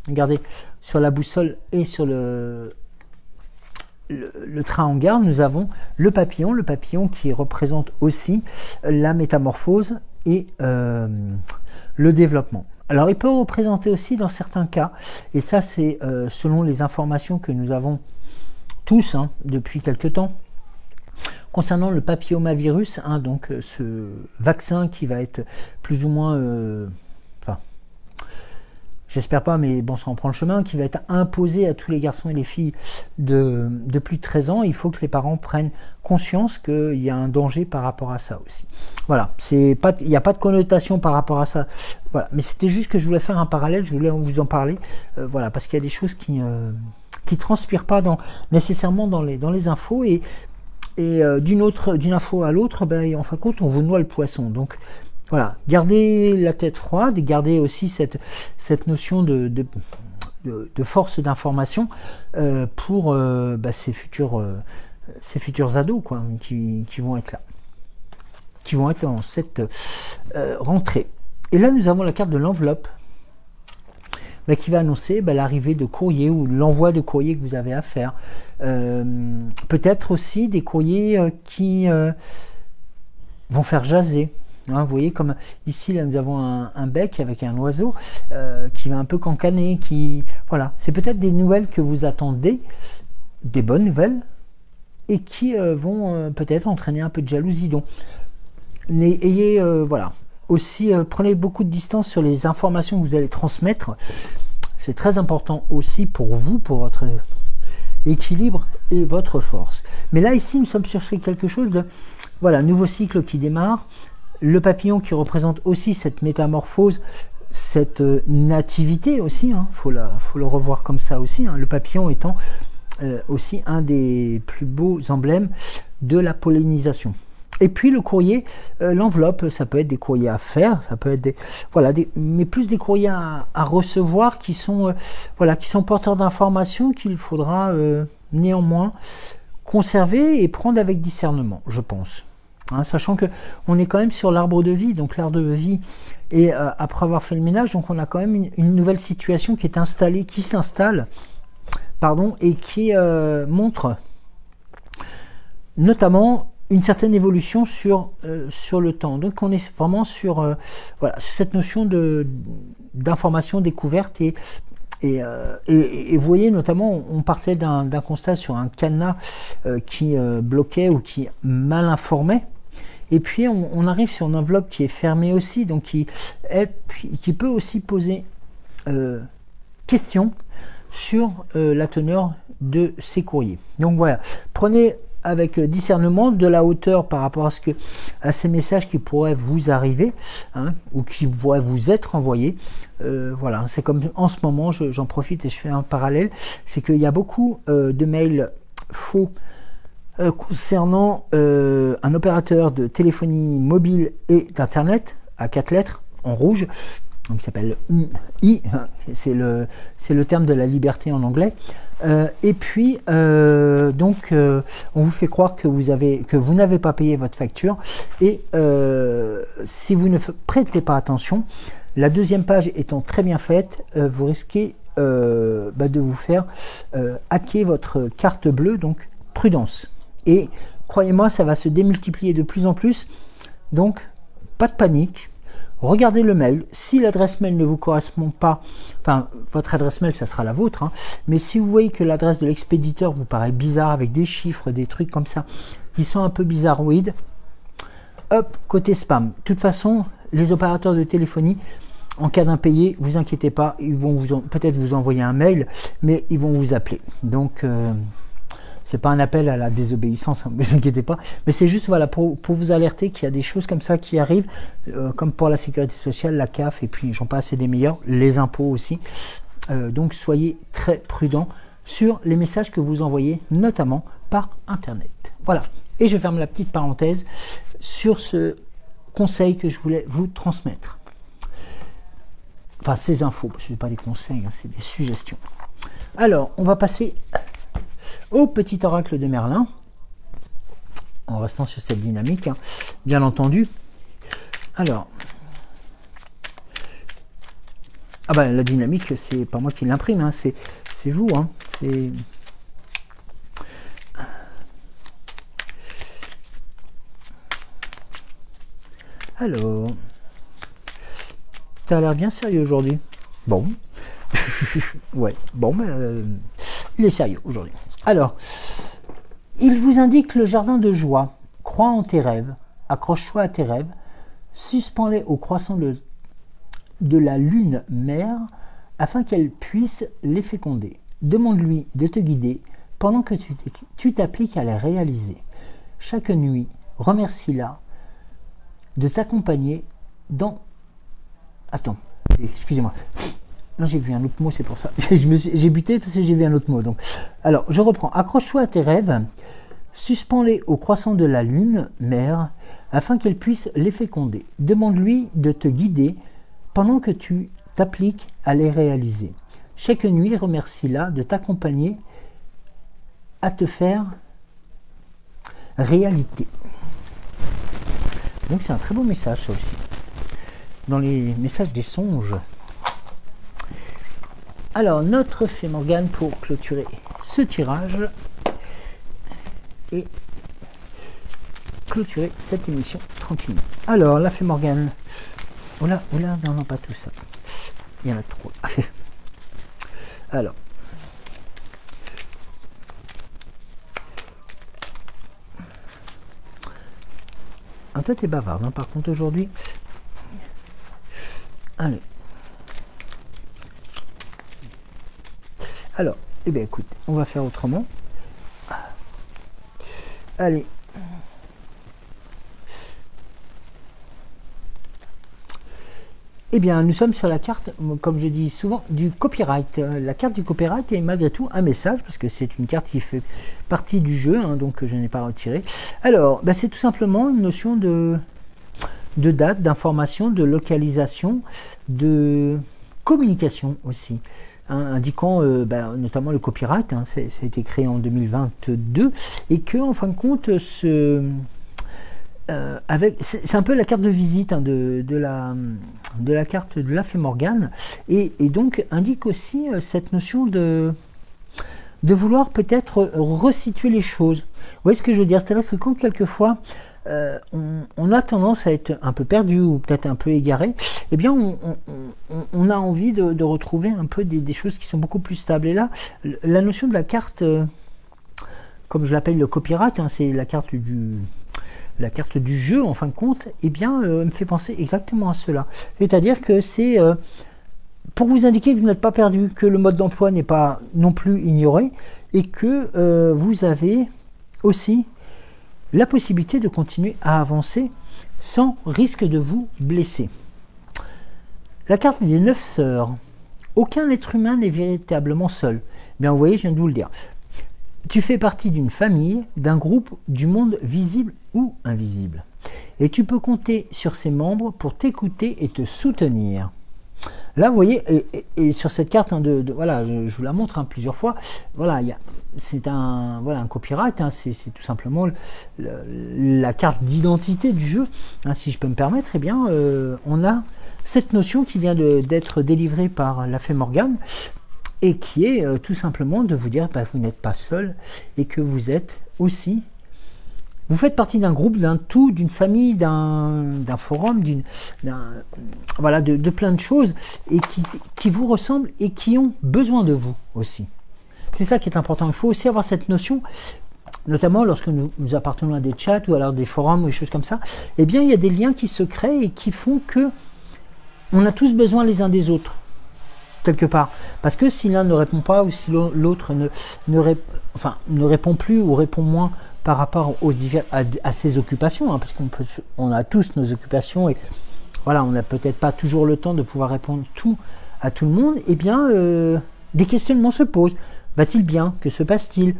Regardez, sur la boussole et sur le train en gare, nous avons le papillon qui représente aussi la métamorphose et le développement. Alors il peut représenter aussi dans certains cas, et ça c'est selon les informations que nous avons tous depuis quelque temps, concernant le papillomavirus, donc ce vaccin qui va être plus ou moins, j'espère pas, mais bon, ça en prend le chemin, qui va être imposé à tous les garçons et les filles de plus de 13 ans. Il faut que les parents prennent conscience qu'il y a un danger par rapport à ça aussi. Voilà, il n'y a pas de connotation par rapport à ça. Voilà, mais c'était juste que je voulais faire un parallèle, je voulais vous en parler, voilà, parce qu'il y a des choses qui transpirent pas nécessairement dans les infos, et d'une info à l'autre, en fin de compte, on vous noie le poisson. Donc voilà, gardez la tête froide, gardez aussi cette notion de force d'information pour ces futurs ados qui vont être là, qui vont être dans cette rentrée. Et là, nous avons la carte de l'enveloppe qui va annoncer l'arrivée de courrier ou l'envoi de courrier que vous avez à faire. Peut-être aussi des courriers qui vont faire jaser. Vous voyez, comme ici, là, nous avons un bec avec un oiseau qui va un peu cancaner. Voilà, c'est peut-être des nouvelles que vous attendez, des bonnes nouvelles, et qui vont peut-être entraîner un peu de jalousie. Donc, ayez, voilà, aussi, prenez beaucoup de distance sur les informations que vous allez transmettre. C'est très important aussi pour vous, pour votre équilibre et votre force. Mais là, ici, nous sommes sur quelque chose de, voilà, nouveau cycle qui démarre. Le papillon qui représente aussi cette métamorphose, cette nativité aussi, faut le revoir comme ça aussi, le papillon étant aussi un des plus beaux emblèmes de la pollinisation. Et puis le courrier, l'enveloppe, ça peut être des courriers à faire, ça peut être mais plus des courriers à recevoir qui sont porteurs d'informations qu'il faudra néanmoins conserver et prendre avec discernement, je pense. Sachant que on est quand même sur l'arbre de vie, donc l'arbre de vie, et après avoir fait le ménage, donc on a quand même une nouvelle situation qui est installée, qui s'installe, et qui montre notamment une certaine évolution sur le temps. Donc on est vraiment sur cette notion d'information découverte et vous voyez notamment, on partait d'un constat sur un cadenas qui bloquait ou qui mal informait. Et puis on arrive sur une enveloppe qui est fermée aussi, donc qui peut aussi poser question sur la teneur de ces courriers. Donc voilà, prenez avec discernement de la hauteur par rapport à ces messages qui pourraient vous arriver, ou qui pourraient vous être envoyés. Voilà, c'est comme en ce moment, j'en profite et je fais un parallèle, c'est qu'il y a beaucoup de mails faux concernant un opérateur de téléphonie mobile et d'internet à 4 lettres en rouge, donc qui s'appelle I, c'est le terme de la liberté en anglais. Et puis on vous fait croire que vous n'avez pas payé votre facture, et si vous ne prêtez pas attention, la deuxième page étant très bien faite, vous risquez de vous faire hacker votre carte bleue, donc prudence. Et croyez-moi, ça va se démultiplier de plus en plus, donc pas de panique. Regardez le mail, si l'adresse mail ne vous correspond pas, enfin votre adresse mail ça sera la vôtre, mais si vous voyez que l'adresse de l'expéditeur vous paraît bizarre avec des chiffres, des trucs comme ça, qui sont un peu bizarroïdes, hop, côté spam. De toute façon, les opérateurs de téléphonie, en cas d'impayé, vous inquiétez pas, ils vont peut-être vous envoyer un mail, mais ils vont vous appeler. Donc c'est pas un appel à la désobéissance, ne vous inquiétez pas, mais c'est juste pour vous alerter qu'il y a des choses comme ça qui arrivent, comme pour la sécurité sociale, la CAF, et puis j'en passe et des meilleurs, les impôts aussi. Donc soyez très prudents sur les messages que vous envoyez, notamment par internet. Voilà, et je ferme la petite parenthèse sur ce conseil que je voulais vous transmettre. Enfin, ces infos, parce que ce n'est pas des conseils, c'est des suggestions. Alors, on va passer au petit oracle de Merlin, en restant sur cette dynamique, bien entendu. Alors, la dynamique, c'est pas moi qui l'imprime, c'est vous, c'est... Alors, t'as l'air bien sérieux aujourd'hui. Bon, ouais, bon, il est sérieux aujourd'hui. Alors, il vous indique le jardin de joie. Crois en tes rêves, accroche-toi à tes rêves, suspends-les au croissant de la lune mère afin qu'elle puisse les féconder. Demande-lui de te guider pendant que tu t'appliques à les réaliser. Chaque nuit, remercie-la de t'accompagner dans... Attends, excusez-moi. Non, j'ai vu un autre mot, c'est pour ça. J'ai buté parce que j'ai vu un autre mot. Donc, alors, je reprends. Accroche-toi à tes rêves, suspends-les au croissant de la lune mère afin qu'elle puisse les féconder. Demande-lui de te guider pendant que tu t'appliques à les réaliser. Chaque nuit, remercie-la de t'accompagner à te faire réalité. Donc, c'est un très beau message, ça aussi. Dans les messages des songes. Alors, notre fée Morgane pour clôturer ce tirage et clôturer cette émission tranquillement. Alors, la fée Morgane. Oula, non, pas tout ça. Il y en a trop. Alors. Toi, t'es bavarde, par contre, aujourd'hui. Allez. Alors, eh bien écoute, on va faire autrement. Allez. Eh bien, nous sommes sur la carte, comme je dis souvent, du copyright. La carte du copyright est malgré tout un message, parce que c'est une carte qui fait partie du jeu, hein, donc je n'ai pas retiré. Alors, ben, c'est tout simplement une notion de date, d'information, de localisation, de communication aussi, hein, indiquant ben, notamment le copyright, hein, ça a été créé en 2022, et que en fin de compte, c'est un peu la carte de visite, hein, de la carte de la Fée Morgane, et donc indique aussi cette notion de vouloir peut-être resituer les choses. Vous voyez ce que je veux dire? C'est-à-dire que quand quelquefois on a tendance à être un peu perdu ou peut-être un peu égaré, eh bien on a envie de retrouver un peu des choses qui sont beaucoup plus stables. Et là, la notion de la carte, comme je l'appelle le copyright, hein, c'est la carte du jeu en fin de compte, eh bien me fait penser exactement à cela. C'est-à-dire que c'est pour vous indiquer que vous n'êtes pas perdu, que le mode d'emploi n'est pas non plus ignoré, et que vous avez aussi la possibilité de continuer à avancer sans risque de vous blesser. La carte des 9 sœurs. Aucun être humain n'est véritablement seul. Bien, vous voyez, je viens de vous le dire. Tu fais partie d'une famille, d'un groupe, du monde visible ou invisible. Et tu peux compter sur ses membres pour t'écouter et te soutenir. Là, vous voyez, et sur cette carte, hein, voilà, je vous la montre, hein, plusieurs fois. Voilà, c'est un copyright, hein, c'est tout simplement la carte d'identité du jeu, hein, si je peux me permettre. Eh bien, on a cette notion qui vient d'être délivrée par la Fée Morgane, et qui est tout simplement de vous dire bah, vous n'êtes pas seul, et que vous êtes aussi, vous faites partie d'un groupe, d'un tout, d'une famille, d'un forum, voilà, de plein de choses, et qui vous ressemblent et qui ont besoin de vous aussi. C'est ça qui est important. Il faut aussi avoir cette notion, notamment lorsque nous appartenons à des chats ou alors des forums ou des choses comme ça. Eh bien, il y a des liens qui se créent et qui font que on a tous besoin les uns des autres, quelque part. Parce que si l'un ne répond pas ou si l'autre ne répond plus ou répond moins par rapport à ses occupations, hein, parce qu'on a tous nos occupations et voilà, on n'a peut-être pas toujours le temps de pouvoir répondre tout à tout le monde, eh bien, des questionnements se posent. Va-t-il bien? Que se passe-t-il?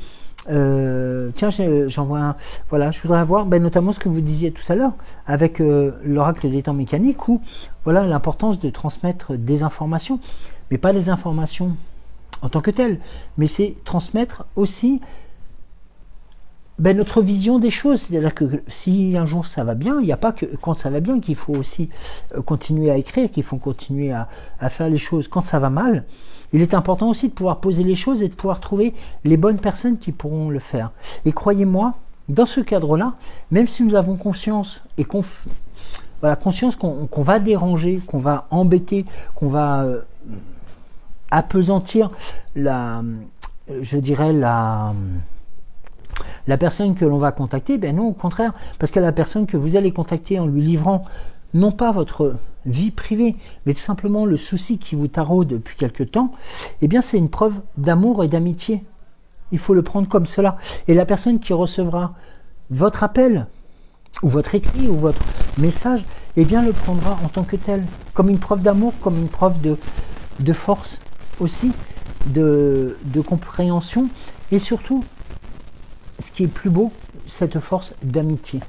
Tiens, j'envoie voilà, je voudrais avoir notamment ce que vous disiez tout à l'heure avec l'oracle des temps mécaniques, où voilà l'importance de transmettre des informations, mais pas des informations en tant que telles, mais c'est transmettre aussi notre vision des choses. C'est-à-dire que si un jour ça va bien, il n'y a pas que quand ça va bien qu'il faut aussi continuer à écrire, qu'il faut continuer à faire les choses. Quand ça va mal, il est important aussi de pouvoir poser les choses et de pouvoir trouver les bonnes personnes qui pourront le faire. Et croyez-moi, dans ce cadre-là, même si nous avons conscience et conscience qu'on va déranger, qu'on va embêter, qu'on va appesantir la personne que l'on va contacter, ben non, au contraire, parce que la personne que vous allez contacter en lui livrant non pas votre vie privée, mais tout simplement le souci qui vous taraude depuis quelque temps, eh bien c'est une preuve d'amour et d'amitié. Il faut le prendre comme cela. Et la personne qui recevra votre appel, ou votre écrit, ou votre message, eh bien le prendra en tant que tel, comme une preuve d'amour, comme une preuve de force aussi, de compréhension, et surtout, ce qui est plus beau, cette force d'amitié.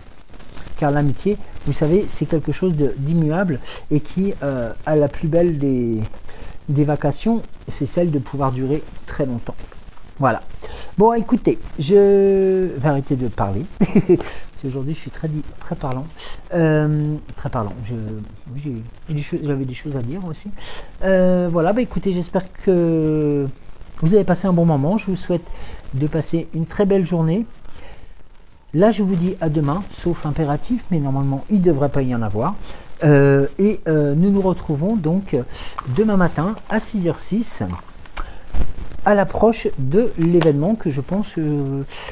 Car l'amitié, vous savez, c'est quelque chose d'immuable et qui a la plus belle des vacations, c'est celle de pouvoir durer très longtemps. Voilà. Bon, écoutez, je vais arrêter de parler. Aujourd'hui, je suis très parlant. Très parlant. J'avais des choses à dire aussi. Voilà, écoutez, j'espère que vous avez passé un bon moment. Je vous souhaite de passer une très belle journée. Là, je vous dis à demain, sauf impératif, mais normalement, il ne devrait pas y en avoir. Nous nous retrouvons donc demain matin à 6h06 à l'approche de l'événement que je pense,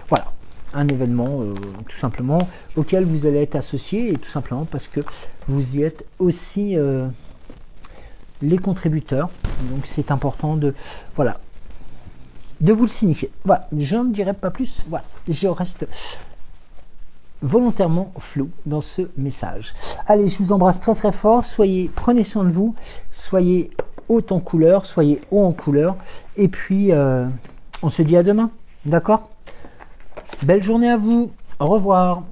voilà, un événement tout simplement auquel vous allez être associé, et tout simplement parce que vous y êtes aussi les contributeurs. Donc c'est important de, voilà, de vous le signifier. Voilà, je ne dirai pas plus. Voilà, je reste volontairement flou dans ce message. Allez, je vous embrasse très très fort. Prenez soin de vous. Soyez haut en couleur, soyez haut en couleur. Et puis, on se dit à demain. D'accord? Belle journée à vous. Au revoir.